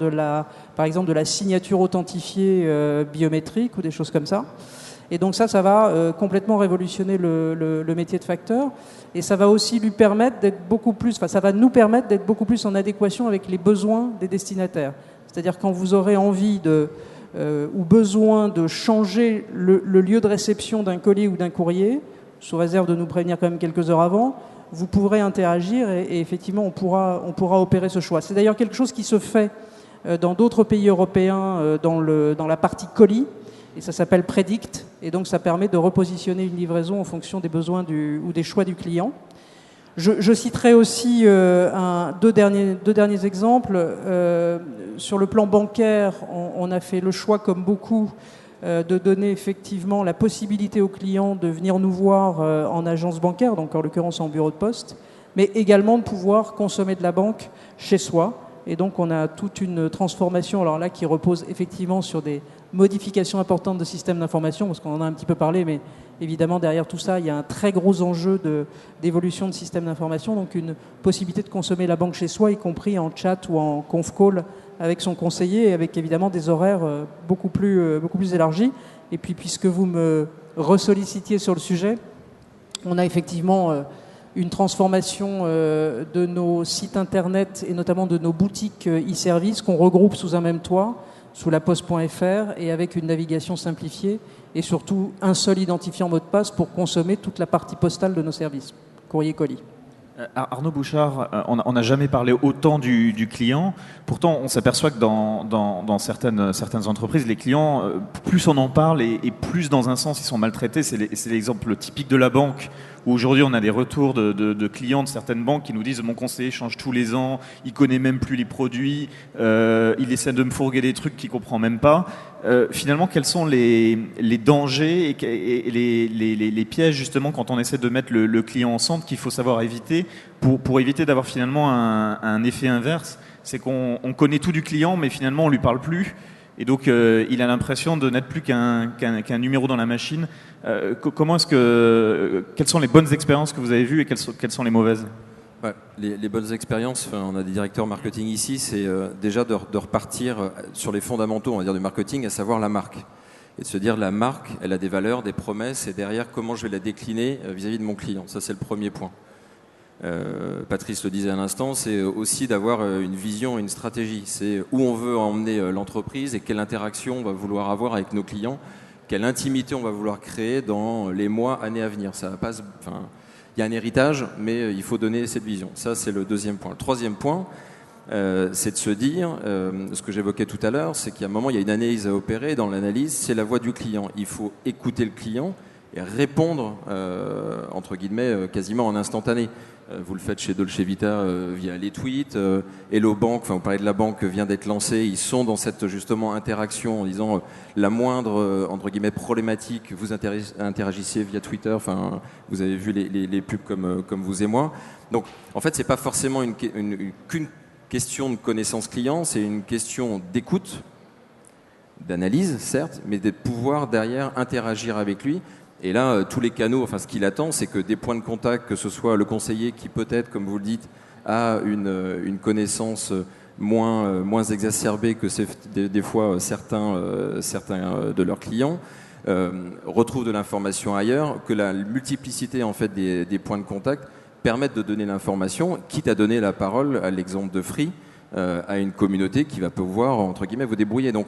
par exemple de la signature authentifiée biométrique ou des choses comme ça. Et donc ça va complètement révolutionner le métier de facteur, et ça va aussi lui permettre d'être beaucoup plus, ça va nous permettre d'être beaucoup plus en adéquation avec les besoins des destinataires. C'est-à-dire quand vous aurez envie ou besoin de changer le lieu de réception d'un colis ou d'un courrier, sous réserve de nous prévenir quand même quelques heures avant, vous pourrez interagir et effectivement on pourra opérer ce choix. C'est d'ailleurs quelque chose qui se fait dans d'autres pays européens dans la partie colis, et ça s'appelle Predict, et donc ça permet de repositionner une livraison en fonction des besoins ou des choix du client. Je citerai aussi deux derniers exemples. Sur le plan bancaire, on a fait le choix, comme beaucoup, de donner effectivement la possibilité aux clients de venir nous voir en agence bancaire, donc en l'occurrence en bureau de poste, mais également de pouvoir consommer de la banque chez soi. Et donc on a toute une transformation, alors là, qui repose effectivement sur des modifications importantes de systèmes d'information, parce qu'on en a un petit peu parlé, mais évidemment derrière tout ça, il y a un très gros enjeu d'évolution de systèmes d'information, donc une possibilité de consommer la banque chez soi, y compris en chat ou en conf call avec son conseiller, et avec évidemment des horaires beaucoup plus élargis. Et puis puisque vous me ressollicitiez sur le sujet, on a effectivement une transformation de nos sites internet et notamment de nos boutiques e-services qu'on regroupe sous un même toit, sous la poste.fr, et avec une navigation simplifiée et surtout un seul identifiant mot de passe pour consommer toute la partie postale de nos services, courrier-colis. Arnaud Bouchard, on n'a jamais parlé autant du client. Pourtant, on s'aperçoit que dans certaines entreprises, les clients, plus on en parle et plus dans un sens ils sont maltraités. C'est l'exemple typique de la banque, où aujourd'hui on a des retours de clients de certaines banques qui nous disent « mon conseiller change tous les ans, il connaît même plus les produits, il essaie de me fourguer des trucs qu'il comprend même pas ». Finalement, quels sont les dangers et les pièges justement quand on essaie de mettre le client en centre qu'il faut savoir éviter pour éviter d'avoir finalement un effet inverse? C'est qu'on connaît tout du client, mais finalement on lui parle plus, et donc il a l'impression de n'être plus qu'un numéro dans la machine. Quelles sont les bonnes expériences que vous avez vues et quelles sont les mauvaises? Ouais, les bonnes expériences, on a des directeurs marketing ici, c'est déjà de repartir sur les fondamentaux, on va dire, du marketing, à savoir la marque. Et de se dire, la marque, elle a des valeurs, des promesses, et derrière, comment je vais la décliner vis-à-vis de mon client. Ça, c'est le premier point. Patrice le disait à l'instant, c'est aussi d'avoir une vision et une stratégie. C'est où on veut emmener l'entreprise et quelle interaction on va vouloir avoir avec nos clients, quelle intimité on va vouloir créer dans les mois, années à venir. Ça va pas, il y a un héritage, mais il faut donner cette vision. Ça, c'est le deuxième point. Le troisième point, c'est de se dire, ce que j'évoquais tout à l'heure, c'est qu'il y a un moment, il y a une analyse à opérer. Dans l'analyse, c'est la voix du client. Il faut écouter le client et répondre, entre guillemets, quasiment en instantané. Vous le faites chez Dolce Vita via les tweets. Hello Bank, vous parlez de la banque, vient d'être lancée. Ils sont dans cette justement interaction en disant la moindre entre guillemets problématique, vous interagissez via Twitter. Vous avez vu les pubs comme vous et moi. Donc en fait, c'est pas forcément qu'une question de connaissance client, c'est une question d'écoute, d'analyse certes, mais de pouvoir derrière interagir avec lui. Et là, tous les canaux, ce qu'il attend, c'est que des points de contact, que ce soit le conseiller qui peut-être, comme vous le dites, a une connaissance moins exacerbée que des fois certains de leurs clients, retrouvent de l'information ailleurs, que la multiplicité en fait des points de contact permettent de donner l'information, quitte à donner la parole, à l'exemple de Free, à une communauté qui va pouvoir, entre guillemets, vous débrouiller. Donc,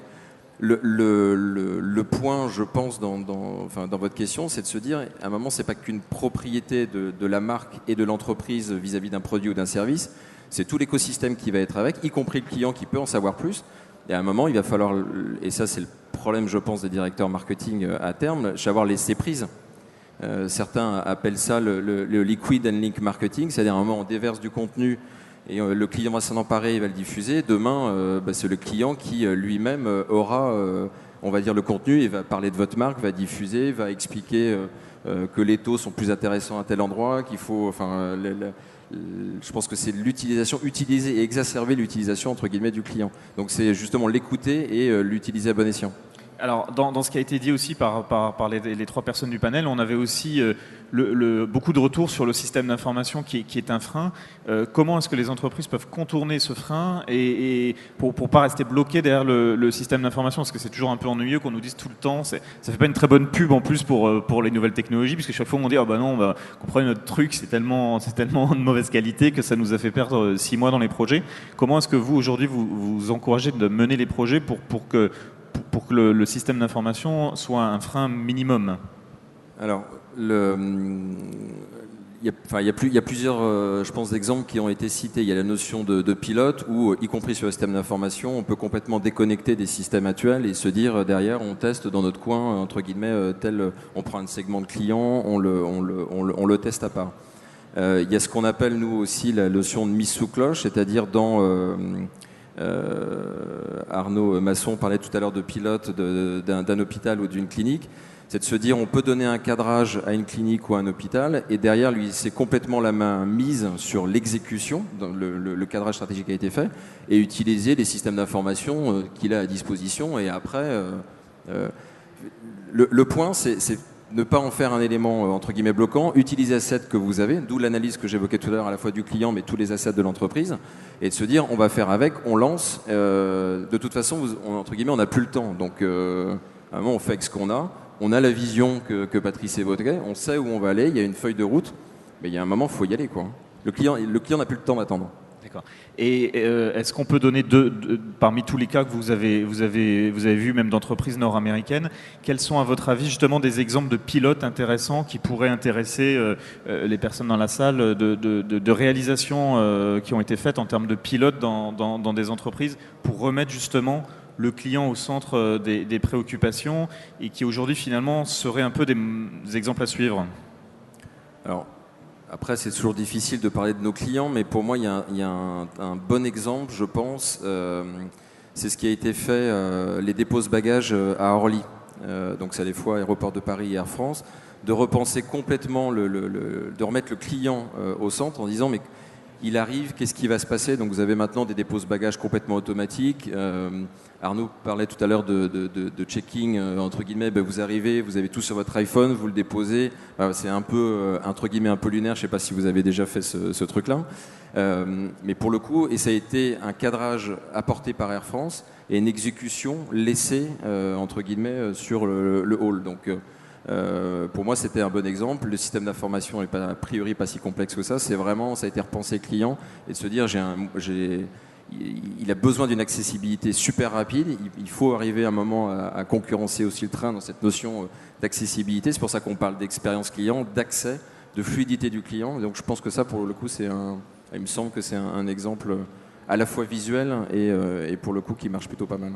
le point, je pense, dans votre question, c'est de se dire, à un moment, c'est pas qu'une propriété de la marque et de l'entreprise vis-à-vis d'un produit ou d'un service, c'est tout l'écosystème qui va être avec, y compris le client qui peut en savoir plus. Et à un moment, il va falloir, et ça c'est le problème, je pense, des directeurs marketing à terme, savoir laisser prise. Certains appellent ça le liquid and link marketing, c'est-à-dire à un moment, on déverse du contenu et le client va s'en emparer, il va le diffuser. Demain, c'est le client qui lui-même aura, on va dire, le contenu et va parler de votre marque, va diffuser, va expliquer que les taux sont plus intéressants à tel endroit, qu'il faut, je pense que c'est utiliser et exacerber l'utilisation entre guillemets du client. Donc c'est justement l'écouter et l'utiliser à bon escient. Alors, dans ce qui a été dit aussi par les trois personnes du panel, on avait aussi beaucoup de retours sur le système d'information qui est un frein. Comment est-ce que les entreprises peuvent contourner ce frein et pour pas rester bloquées derrière le système d'information? Parce que c'est toujours un peu ennuyeux qu'on nous dise tout le temps. Ça fait pas une très bonne pub en plus pour les nouvelles technologies, puisque chaque fois on dit non, comprenez, notre truc c'est tellement de mauvaise qualité que ça nous a fait perdre 6 mois dans les projets. Comment est-ce que vous aujourd'hui vous encouragez de mener les projets pour que le système d'information soit un frein minimum? Alors, il y a plusieurs, je pense, exemples qui ont été cités. Il y a la notion de pilote où, y compris sur le système d'information, on peut complètement déconnecter des systèmes actuels et se dire derrière, on teste dans notre coin, entre guillemets, on prend un segment de client, on le teste à part. Il y a ce qu'on appelle, nous aussi, la notion de mise sous cloche, c'est-à-dire Arnaud Masson parlait tout à l'heure de pilote d'un hôpital ou d'une clinique. C'est de se dire on peut donner un cadrage à une clinique ou à un hôpital et derrière lui c'est complètement la main mise sur l'exécution, le cadrage stratégique a été fait et utiliser les systèmes d'information qu'il a à disposition et après le point c'est ne pas en faire un élément entre guillemets bloquant, utiliser les assets que vous avez, d'où l'analyse que j'évoquais tout à l'heure à la fois du client mais tous les assets de l'entreprise et de se dire on va faire avec, on lance, de toute façon entre guillemets on n'a plus le temps donc à un moment on fait avec ce qu'on a. On a la vision que Patrice évoquait, on sait où on va aller, il y a une feuille de route, mais il y a un moment, il faut y aller, quoi. Le client n'a plus le temps d'attendre. D'accord. Et est-ce qu'on peut donner parmi tous les cas que vous avez vus, même d'entreprises nord-américaines, quels sont à votre avis justement des exemples de pilotes intéressants qui pourraient intéresser les personnes dans la salle, de réalisations qui ont été faites en termes de pilotes dans des entreprises pour remettre justement le client au centre des préoccupations et qui aujourd'hui finalement seraient un peu des exemples à suivre? Alors, après c'est toujours difficile de parler de nos clients, mais pour moi il y a un bon exemple, je pense, c'est ce qui a été fait, les dépôts de bagages à Orly, donc c'est à la fois Aéroport de Paris et Air France, de repenser complètement, de remettre le client au centre en disant mais il arrive, qu'est-ce qui va se passer? Donc vous avez maintenant des dépôts de bagages complètement automatiques. Arnaud parlait tout à l'heure de checking, entre guillemets, vous arrivez, vous avez tout sur votre iPhone, vous le déposez. C'est un peu, entre guillemets, un peu lunaire, je ne sais pas si vous avez déjà fait ce truc-là. Mais pour le coup, et ça a été un cadrage apporté par Air France et une exécution laissée, entre guillemets, sur le hall. Donc pour moi, c'était un bon exemple. Le système d'information n'est a priori pas si complexe que ça. C'est vraiment, ça a été repensé client et de se dire, il a besoin d'une accessibilité super rapide. Il faut arriver à un moment à concurrencer aussi le train dans cette notion d'accessibilité. C'est pour ça qu'on parle d'expérience client, d'accès, de fluidité du client. Donc je pense que ça, pour le coup, il me semble que c'est un exemple à la fois visuel et pour le coup qui marche plutôt pas mal.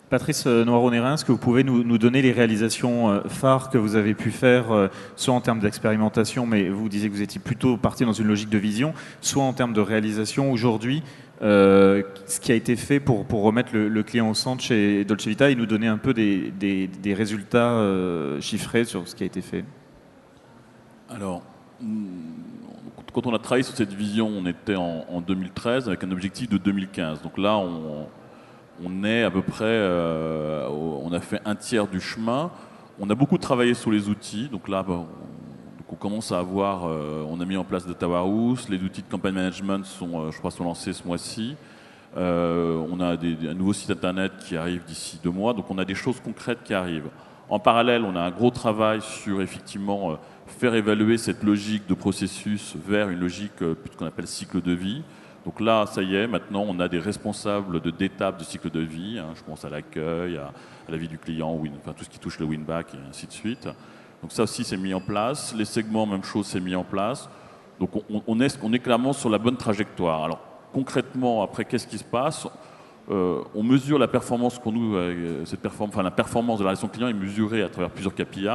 Patrice Noiron-Hérin, est-ce que vous pouvez nous donner les réalisations phares que vous avez pu faire, soit en termes d'expérimentation, mais vous disiez que vous étiez plutôt parti dans une logique de vision, soit en termes de réalisation aujourd'hui, ce qui a été fait pour remettre le client au centre chez Dolce Vita et nous donner un peu des résultats chiffrés sur ce qui a été fait? Alors, quand on a travaillé sur cette vision, on était en 2013 avec un objectif de 2015. Donc là, on est à peu près, on a fait un tiers du chemin. On a beaucoup travaillé sur les outils. Donc là, on commence à avoir, on a mis en place Data Warehouse. Les outils de campagne management sont lancés ce mois-ci. On a un nouveau site internet qui arrive d'ici 2 mois. Donc on a des choses concrètes qui arrivent. En parallèle, on a un gros travail sur effectivement faire évaluer cette logique de processus vers une logique qu'on appelle cycle de vie. Donc là, ça y est, maintenant, on a des responsables d'étapes de cycle de vie. Je pense à l'accueil, à la vie du client, enfin, tout ce qui touche le win-back et ainsi de suite. Donc ça aussi, c'est mis en place. Les segments, même chose, c'est mis en place. Donc on est clairement sur la bonne trajectoire. Alors concrètement, après, qu'est-ce qui se passe? On mesure la performance pour nous. La performance de la relation client est mesurée à travers plusieurs KPI.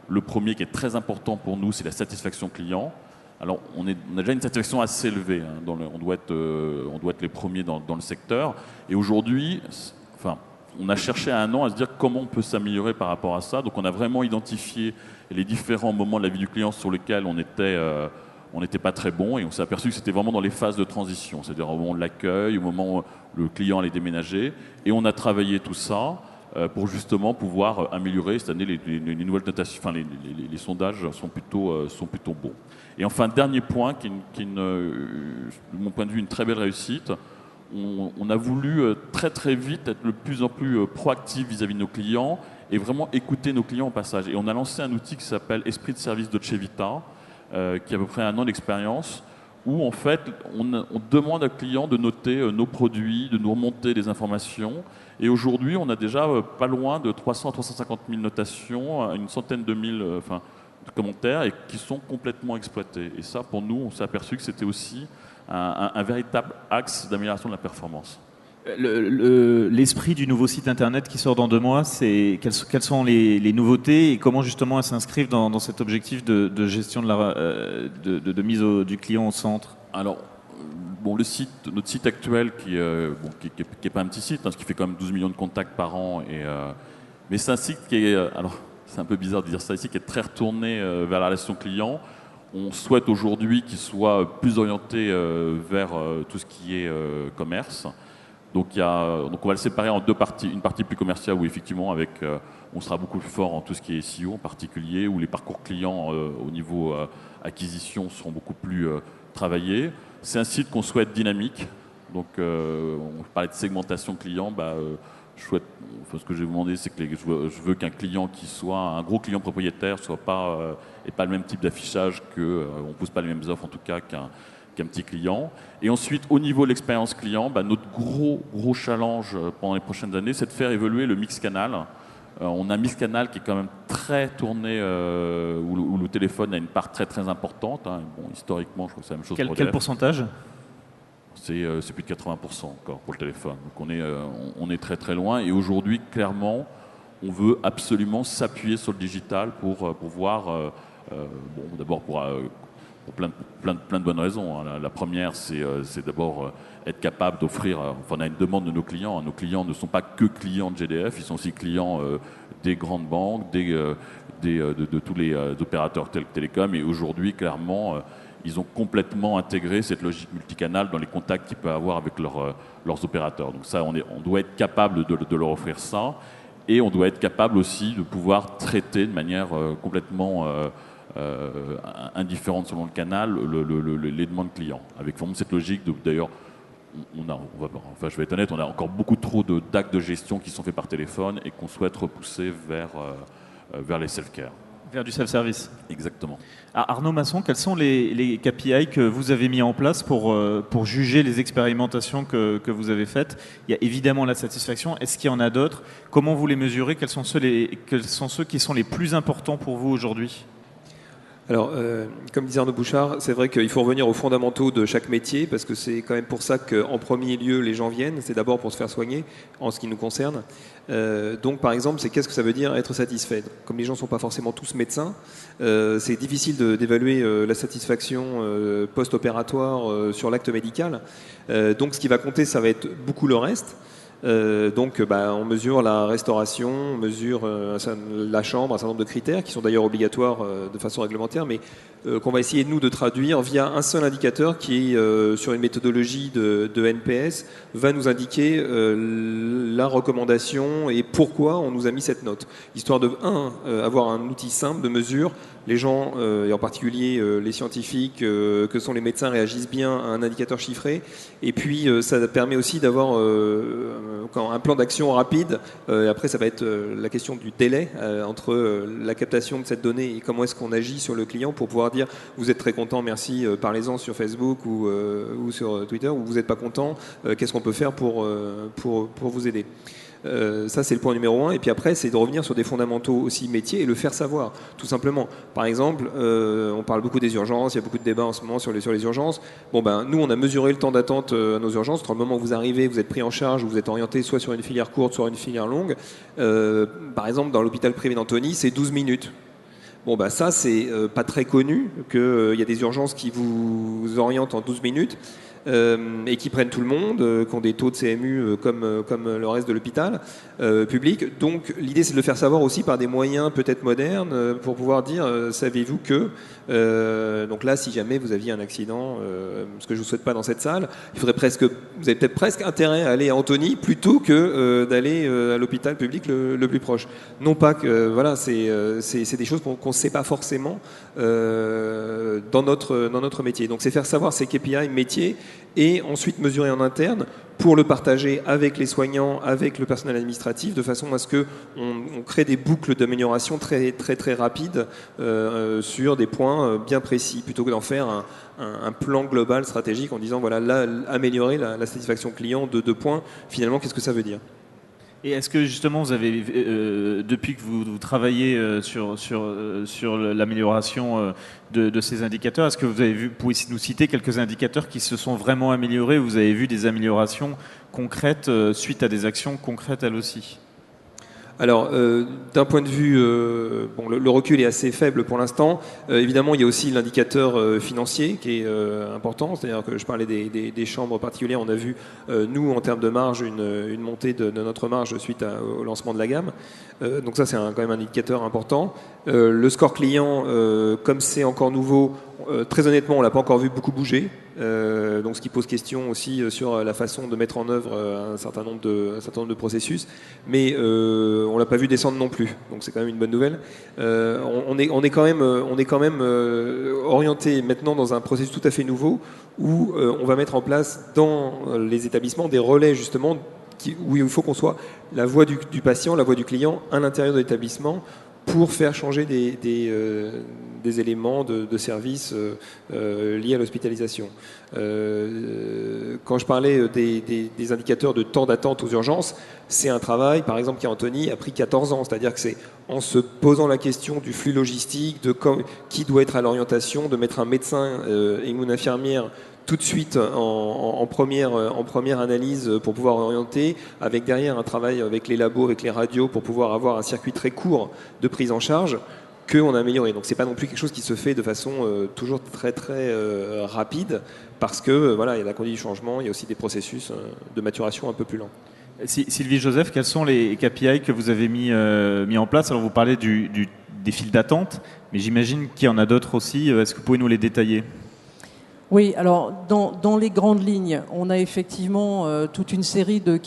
Le premier qui est très important pour nous, c'est la satisfaction client. Alors, on a déjà une satisfaction assez élevée. On doit être les premiers dans le secteur. Et aujourd'hui, on a cherché à 1 an à se dire comment on peut s'améliorer par rapport à ça. Donc, on a vraiment identifié les différents moments de la vie du client sur lesquels on n'était pas très bon. Et on s'est aperçu que c'était vraiment dans les phases de transition. C'est-à-dire au moment de l'accueil, au moment où le client allait déménager. Et on a travaillé tout ça. pour justement pouvoir améliorer. Cette année, les nouvelles notations, enfin, les sondages sont plutôt bons. Et enfin, dernier point, de mon point de vue, une très belle réussite. On a voulu très très vite être de plus en plus proactif vis-à-vis de nos clients et vraiment écouter nos clients au passage. Et on a lancé un outil qui s'appelle Esprit de service Dolce Vita, qui a à peu près 1 an d'expérience, où en fait on demande à clients de noter nos produits, de nous remonter des informations. Et aujourd'hui, on a déjà pas loin de 300 à 350 000 notations, une centaine de mille de commentaires, et qui sont complètement exploités. Et ça, pour nous, on s'est aperçu que c'était aussi un véritable axe d'amélioration de la performance. L'esprit du nouveau site internet qui sort dans 2 mois, quelles sont les nouveautés et comment justement elles s'inscrivent dans cet objectif de gestion de mise du client au centre? Alors, bon, notre site actuel qui est pas un petit site, qui fait quand même 12 millions de contacts par an, mais c'est un site qui est, alors c'est un peu bizarre de dire ça ici, qui est très retourné vers la relation client. On souhaite aujourd'hui qu'il soit plus orienté vers tout ce qui est commerce. Donc on va le séparer en 2 parties. Une partie plus commerciale où effectivement on sera beaucoup plus fort en tout ce qui est SEO en particulier, où les parcours clients au niveau acquisition seront beaucoup plus travaillés. C'est un site qu'on souhaite dynamique. Donc on parlait de segmentation client. Ce que je vais vous demander, c'est que je veux qu'un client qui soit un gros client propriétaire ait pas le même type d'affichage, on ne pose pas les mêmes offres en tout cas qu'un petit client. Et ensuite, au niveau de l'expérience client, notre gros challenge pendant les prochaines années, c'est de faire évoluer le mix canal. On a un mix canal qui est quand même très tourné, où le téléphone a une part très très importante. Bon, historiquement, je crois que c'est la même chose pour quel pourcentage? C'est plus de 80% encore pour le téléphone. Donc on est très très loin. Et aujourd'hui, clairement, on veut absolument s'appuyer sur le digital pour pouvoir, d'abord pour plein de bonnes raisons. La première, c'est d'abord être capable d'offrir. On a une demande de nos clients. Nos clients ne sont pas que clients de GDF, ils sont aussi clients des grandes banques, de tous les opérateurs télécoms. Et aujourd'hui, clairement, ils ont complètement intégré cette logique multicanale dans les contacts qu'ils peuvent avoir avec leurs opérateurs. Donc ça, on doit être capable de leur offrir ça. Et on doit être capable aussi de pouvoir traiter de manière complètement indifférente selon le canal les demandes clients. Avec vraiment cette logique d'ailleurs, je vais être honnête, on a encore beaucoup trop d'actes de gestion qui sont faits par téléphone et qu'on souhaite repousser vers les self-care. Vers du self-service. Exactement. Arnaud Masson, quels sont les KPI que vous avez mis en place pour juger les expérimentations que vous avez faites? Il y a évidemment la satisfaction. Est-ce qu'il y en a d'autres? Comment vous les mesurez? Quels sont ceux qui sont les plus importants pour vous aujourd'hui? Alors, comme disait Arnaud Bouchard, c'est vrai qu'il faut revenir aux fondamentaux de chaque métier, parce que c'est quand même pour ça qu'en premier lieu, les gens viennent. C'est d'abord pour se faire soigner, en ce qui nous concerne. Donc, par exemple, qu'est-ce que ça veut dire être satisfait? Comme les gens ne sont pas forcément tous médecins, c'est difficile d'évaluer la satisfaction post-opératoire sur l'acte médical. Donc, ce qui va compter, ça va être beaucoup le reste. On mesure la restauration, on mesure la chambre, un certain nombre de critères qui sont d'ailleurs obligatoires de façon réglementaire, mais qu'on va essayer nous de traduire via un seul indicateur qui, sur une méthodologie de NPS, va nous indiquer la recommandation et pourquoi on nous a mis cette note. Histoire de, avoir un outil simple de mesure. Les gens, et en particulier les scientifiques, que sont les médecins, réagissent bien à un indicateur chiffré. Et puis, ça permet aussi d'avoir un plan d'action rapide. Après, ça va être la question du délai entre la captation de cette donnée et comment est-ce qu'on agit sur le client pour pouvoir dire vous êtes très content, merci, parlez-en sur Facebook ou sur Twitter, ou vous n'êtes pas content, qu'est-ce qu'on peut faire pour vous aider. Ça, c'est le point numéro 1. Et puis après, c'est de revenir sur des fondamentaux aussi métiers et le faire savoir, tout simplement. Par exemple, on parle beaucoup des urgences, il y a beaucoup de débats en ce moment sur les urgences. Nous, on a mesuré le temps d'attente à nos urgences. Entre le moment où vous arrivez, vous êtes pris en charge, ou vous êtes orienté soit sur une filière courte, soit une filière longue. Par exemple, dans l'hôpital privé d'Antony, c'est 12 minutes. Ça, c'est pas très connu qu'il y a des urgences qui vous orientent en 12 minutes. et qui prennent tout le monde, qui ont des taux de CMU comme le reste de l'hôpital public. Donc l'idée, c'est de le faire savoir aussi par des moyens peut-être modernes pour pouvoir dire, savez-vous que donc là, si jamais vous aviez un accident, ce que je vous souhaite pas dans cette salle, vous avez peut-être presque intérêt à aller à Antony plutôt que d'aller à l'hôpital public le plus proche. Non pas que voilà, c'est des choses qu'on ne sait pas forcément dans notre métier. Donc c'est faire savoir ces KPI métiers et ensuite mesurer en interne pour le partager avec les soignants, avec le personnel administratif, de façon à ce qu'on crée des boucles d'amélioration très, très, très rapides sur des points bien précis, plutôt que d'en faire un plan global stratégique en disant, voilà, là, améliorer la satisfaction client de 2 points, finalement, qu'est-ce que ça veut dire ? Et est-ce que justement vous avez, depuis que vous travaillez sur l'amélioration de ces indicateurs, est-ce que vous avez vu, pouvez nous citer quelques indicateurs qui se sont vraiment améliorés, où vous avez vu des améliorations concrètes suite à des actions concrètes elles aussi ? Alors, d'un point de vue, le recul est assez faible pour l'instant. Évidemment, il y a aussi l'indicateur financier qui est important. C'est-à-dire que je parlais des chambres particulières. On a vu, nous, en termes de marge, une montée de notre marge suite au lancement de la gamme. Donc ça, c'est quand même un indicateur important. Le score client, comme c'est encore nouveau, très honnêtement, on l'a pas encore vu beaucoup bouger. Donc, ce qui pose question aussi sur la façon de mettre en œuvre un certain nombre de processus, mais on l'a pas vu descendre non plus. Donc, c'est quand même une bonne nouvelle. On est quand même orienté maintenant dans un processus tout à fait nouveau où on va mettre en place dans les établissements des relais justement où il faut qu'on soit la voix du patient, la voix du client à l'intérieur de l'établissement, pour faire changer des éléments de service liés à l'hospitalisation. Quand je parlais des indicateurs de temps d'attente aux urgences, c'est un travail, par exemple, qui à Antony a pris 14 ans. C'est-à-dire que c'est en se posant la question du flux logistique, de qui doit être à l'orientation, de mettre un médecin et une infirmière tout de suite en première analyse pour pouvoir orienter, avec derrière un travail avec les labos, avec les radios, pour pouvoir avoir un circuit très court de prise en charge, qu'on a amélioré. Donc c'est pas non plus quelque chose qui se fait de façon toujours très très rapide, parce que voilà, il y a la conduite du changement, il y a aussi des processus de maturation un peu plus lents. Sylvie Joseph, quels sont les KPI que vous avez mis en place ? Alors vous parlez des files d'attente, mais j'imagine qu'il y en a d'autres aussi. Est-ce que vous pouvez nous les détailler ? Oui, alors dans les grandes lignes, on a effectivement toute une série de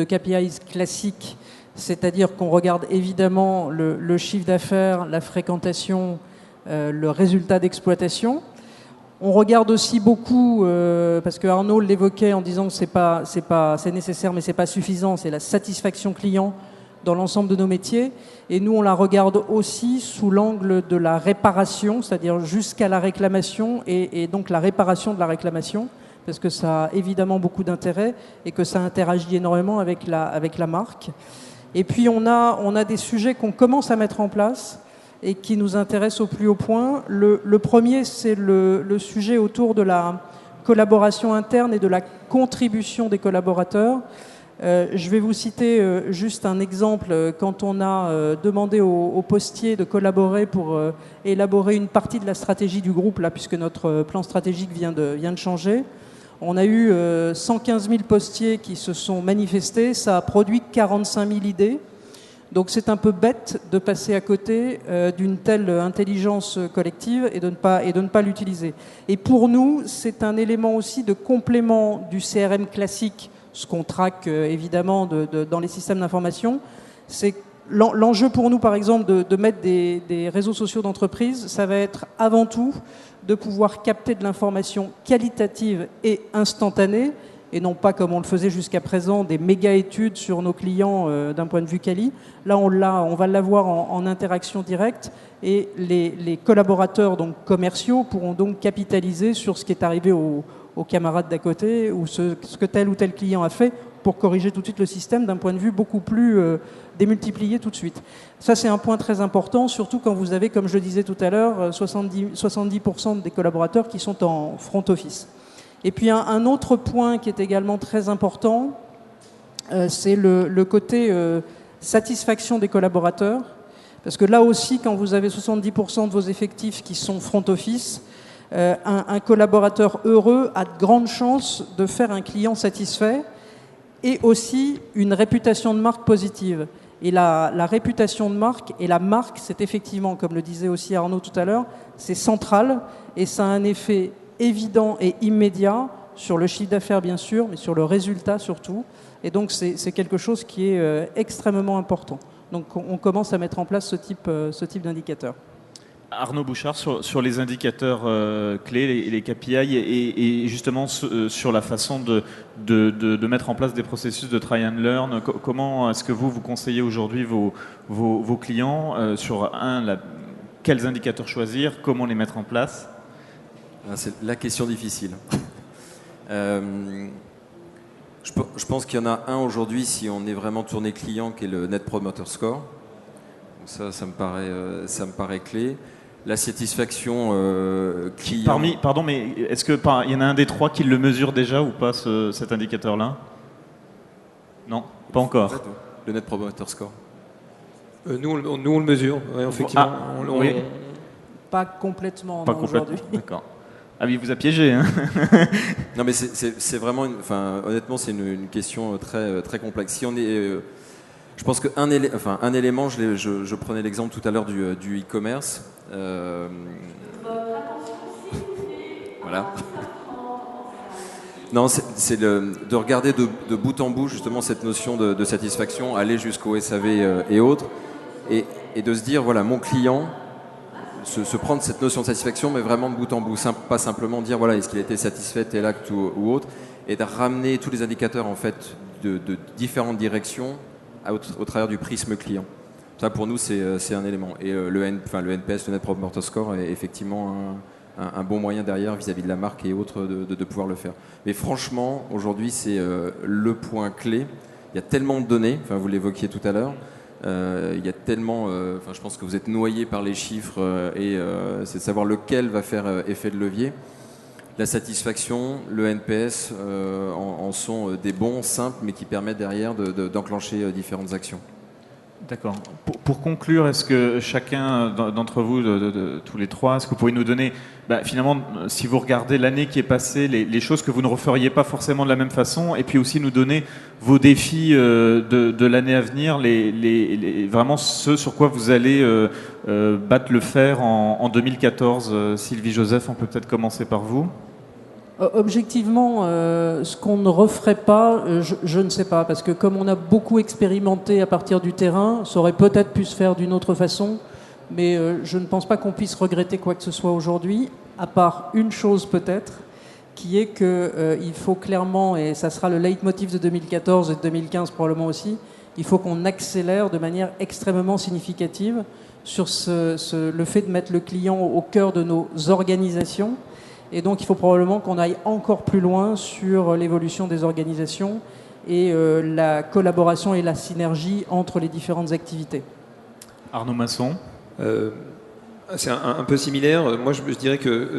KPIs classiques, c'est-à-dire qu'on regarde évidemment le chiffre d'affaires, la fréquentation, le résultat d'exploitation. On regarde aussi beaucoup, parce que Arnaud l'évoquait en disant que c'est nécessaire mais c'est pas suffisant, c'est la satisfaction client dans l'ensemble de nos métiers. Et nous, on la regarde aussi sous l'angle de la réparation, c'est-à-dire jusqu'à la réclamation et donc la réparation de la réclamation, parce que ça a évidemment beaucoup d'intérêt et que ça interagit énormément avec la marque. Et puis, on a des sujets qu'on commence à mettre en place et qui nous intéressent au plus haut point. Le premier, c'est le sujet autour de la collaboration interne et de la contribution des collaborateurs. Je vais vous citer juste un exemple. Quand on a demandé aux postiers de collaborer pour élaborer une partie de la stratégie du groupe, là, puisque notre plan stratégique vient de changer, on a eu 115 000 postiers qui se sont manifestés. Ça a produit 45 000 idées. Donc c'est un peu bête de passer à côté d'une telle intelligence collective et de ne pas l'utiliser. Et pour nous, c'est un élément aussi de complément du CRM classique, ce qu'on traque évidemment dans les systèmes d'information. C'est l'enjeu pour nous, par exemple, de mettre des réseaux sociaux d'entreprise, ça va être avant tout de pouvoir capter de l'information qualitative et instantanée, et non pas comme on le faisait jusqu'à présent, des méga-études sur nos clients d'un point de vue quali. Là, on va l'avoir en interaction directe, et les collaborateurs donc commerciaux pourront donc capitaliser sur ce qui est arrivé aux camarades d'à côté, ou ce que tel ou tel client a fait, pour corriger tout de suite le système d'un point de vue beaucoup plus démultiplié tout de suite. Ça, c'est un point très important, surtout quand vous avez, comme je le disais tout à l'heure, 70% des collaborateurs qui sont en front office. Et puis un autre point qui est également très important, c'est le côté satisfaction des collaborateurs. Parce que là aussi, quand vous avez 70% de vos effectifs qui sont front office, Un collaborateur heureux a de grandes chances de faire un client satisfait et aussi une réputation de marque positive. Et la réputation de marque et la marque, c'est effectivement, comme le disait aussi Arnaud tout à l'heure, c'est central et ça a un effet évident et immédiat sur le chiffre d'affaires bien sûr, mais sur le résultat surtout. Et donc c'est quelque chose qui est extrêmement important. Donc on commence à mettre en place ce type d'indicateur. Arnaud Bouchard, sur les indicateurs clés, les KPI, et justement sur la façon de mettre en place des processus de try and learn, comment est-ce que vous conseillez aujourd'hui vos clients sur quels indicateurs choisir, comment les mettre en place? C'est la question difficile. Je pense qu'il y en a un aujourd'hui, si on est vraiment tourné client, qui est le Net Promoter Score. Donc ça me paraît clé. La satisfaction client. Pardon, mais est-ce qu'il y en a un des trois qui le mesure déjà ou pas, cet indicateur-là? Non, pas encore. Le Net Promoter Score. Nous, on le mesure, ouais, effectivement. Oui. Pas complètement, pas complètement. D'accord. Ah oui, il vous a piégé. Hein. Non, mais c'est vraiment, honnêtement, c'est une question très, très complexe. Si on est, je pense qu'un élément, je prenais l'exemple tout à l'heure du e-commerce. Voilà. Non, c'est de regarder de bout en bout justement cette notion de satisfaction, aller jusqu'au SAV et autres, et de se dire, voilà, mon client, se prendre cette notion de satisfaction, mais vraiment de bout en bout, pas simplement dire, voilà, est-ce qu'il a été satisfait tel acte ou autre, et de ramener tous les indicateurs en fait de différentes directions au travers du prisme client. Ça, pour nous, c'est un élément. Et le NPS, le Net Promoter Score, est effectivement un bon moyen derrière vis-à-vis de la marque et autres de pouvoir le faire. Mais franchement, aujourd'hui, c'est le point clé. Il y a tellement de données, vous l'évoquiez tout à l'heure, il y a tellement... je pense que vous êtes noyé par les chiffres et c'est de savoir lequel va faire effet de levier. La satisfaction, le NPS en sont des bons, simples, mais qui permettent derrière d'enclencher différentes actions. D'accord. Pour conclure, est-ce que chacun d'entre vous, tous les trois, est-ce que vous pourriez nous donner, finalement, si vous regardez l'année qui est passée, les choses que vous ne referiez pas forcément de la même façon, et puis aussi nous donner vos défis de l'année à venir, vraiment ce sur quoi vous allez battre le fer en 2014. Sylvie Joseph, on peut peut-être commencer par vous. Objectivement, ce qu'on ne referait pas, je ne sais pas, parce que comme on a beaucoup expérimenté à partir du terrain, ça aurait peut-être pu se faire d'une autre façon, mais je ne pense pas qu'on puisse regretter quoi que ce soit aujourd'hui, à part une chose peut-être, qui est qu'il faut clairement, et ça sera le leitmotiv de 2014 et de 2015 probablement aussi, il faut qu'on accélère de manière extrêmement significative sur le fait de mettre le client au cœur de nos organisations. Et donc, il faut probablement qu'on aille encore plus loin sur l'évolution des organisations et la collaboration et la synergie entre les différentes activités. Arnaud Masson. C'est un peu similaire. Moi, je dirais que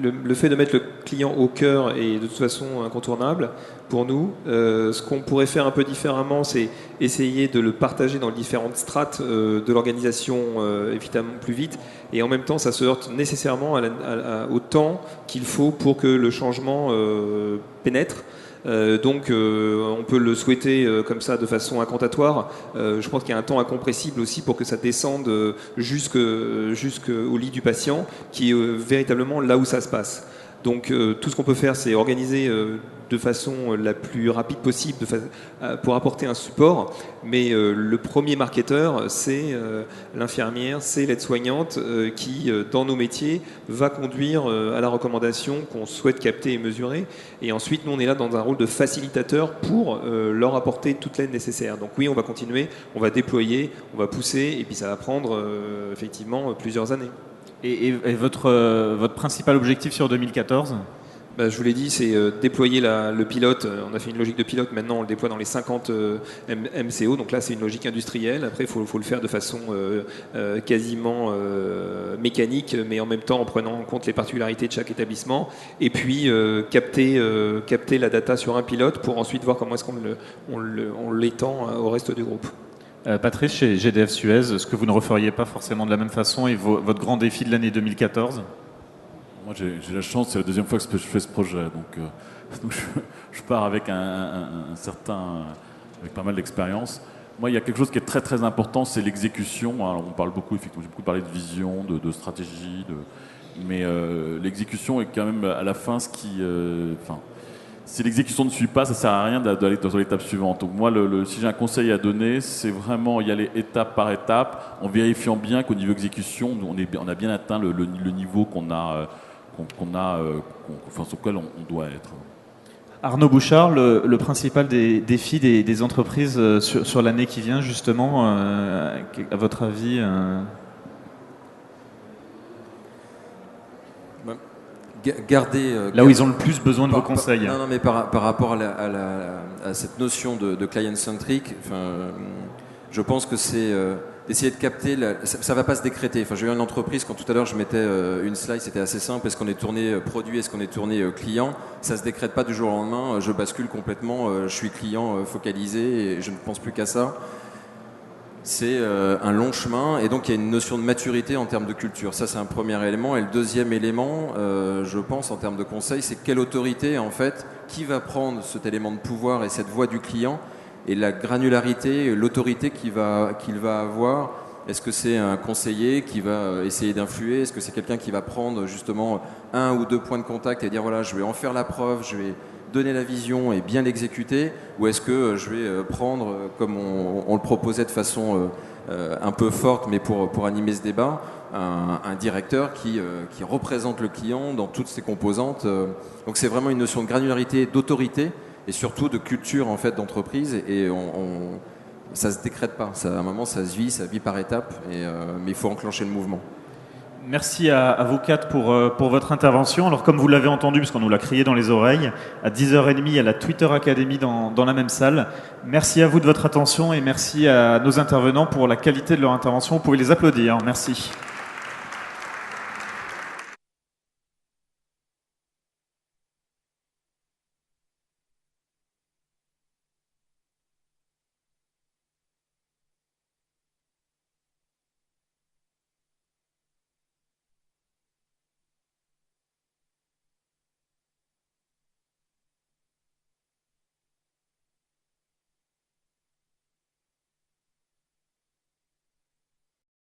le fait de mettre le client au cœur est de toute façon incontournable pour nous. Ce qu'on pourrait faire un peu différemment, c'est essayer de le partager dans les différentes strates de l'organisation évidemment plus vite. Et en même temps, ça se heurte nécessairement au temps qu'il faut pour que le changement pénètre. Donc on peut le souhaiter comme ça de façon incantatoire. Je pense qu'il y a un temps incompressible aussi pour que ça descende jusqu'au lit du patient, qui est véritablement là où ça se passe. Donc tout ce qu'on peut faire, c'est organiser de façon la plus rapide possible pour apporter un support. Mais le premier marketeur, c'est l'infirmière, c'est l'aide-soignante qui, dans nos métiers, va conduire à la recommandation qu'on souhaite capter et mesurer. Et ensuite, nous, on est là dans un rôle de facilitateur pour leur apporter toute l'aide nécessaire. Donc oui, on va continuer, on va déployer, on va pousser, et puis ça va prendre effectivement plusieurs années. Et votre principal objectif sur 2014 ? Je vous l'ai dit, c'est déployer le pilote. On a fait une logique de pilote, maintenant on le déploie dans les 50 MCO, donc là c'est une logique industrielle. Après il faut le faire de façon quasiment mécanique, mais en même temps en prenant en compte les particularités de chaque établissement, et puis capter la data sur un pilote pour ensuite voir comment est-ce qu'on l'étend au reste du groupe. Patrice, chez GDF Suez, ce que vous ne referiez pas forcément de la même façon et votre grand défi de l'année 2014 ? Moi, j'ai la chance, c'est la deuxième fois que je fais ce projet, donc je pars avec avec pas mal d'expérience. Moi, il y a quelque chose qui est très très important, c'est l'exécution. Alors, on parle beaucoup, effectivement, j'ai beaucoup parlé de vision, de stratégie, mais l'exécution est quand même à la fin ce qui, si l'exécution ne suit pas, ça sert à rien d'aller dans l'étape suivante. Donc moi, si j'ai un conseil à donner, c'est vraiment y aller étape par étape, en vérifiant bien qu'au niveau exécution, on a bien atteint le niveau sur lequel on doit être. Arnaud Bouchard, le principal des défis des entreprises sur l'année qui vient, justement, à votre avis Garder, là où ils ont le plus besoin de vos conseils. Non, mais par rapport à cette notion de client-centric, je pense que c'est d'essayer de capter, ça va pas se décréter. Enfin, j'ai eu une entreprise, quand tout à l'heure je mettais une slide, c'était assez simple, est-ce qu'on est tourné produit, est-ce qu'on est tourné client, ça se décrète pas du jour au lendemain, je bascule complètement, je suis client focalisé et je ne pense plus qu'à ça. C'est un long chemin et donc il y a une notion de maturité en termes de culture. Ça, c'est un premier élément. Et le deuxième élément, je pense, en termes de conseil, c'est quelle autorité, en fait, qui va prendre cet élément de pouvoir et cette voix du client et la granularité, l'autorité qu'il va avoir. Est-ce que c'est un conseiller qui va essayer d'influer? Est-ce que c'est quelqu'un qui va prendre justement 1 ou 2 points de contact et dire voilà, je vais en faire la preuve, je vais donner la vision et bien l'exécuter, ou est-ce que je vais prendre, comme on le proposait de façon un peu forte, mais pour animer ce débat, un directeur qui représente le client dans toutes ses composantes. Donc c'est vraiment une notion de granularité, d'autorité et surtout de culture en fait d'entreprise. Et ça se décrète pas. À un moment, ça vit par étapes, mais il faut enclencher le mouvement. Merci à vous quatre pour votre intervention. Alors comme vous l'avez entendu, parce qu'on nous l'a crié dans les oreilles, à 10h30, il y a la Twitter Academy dans la même salle. Merci à vous de votre attention et merci à nos intervenants pour la qualité de leur intervention. Vous pouvez les applaudir. Merci.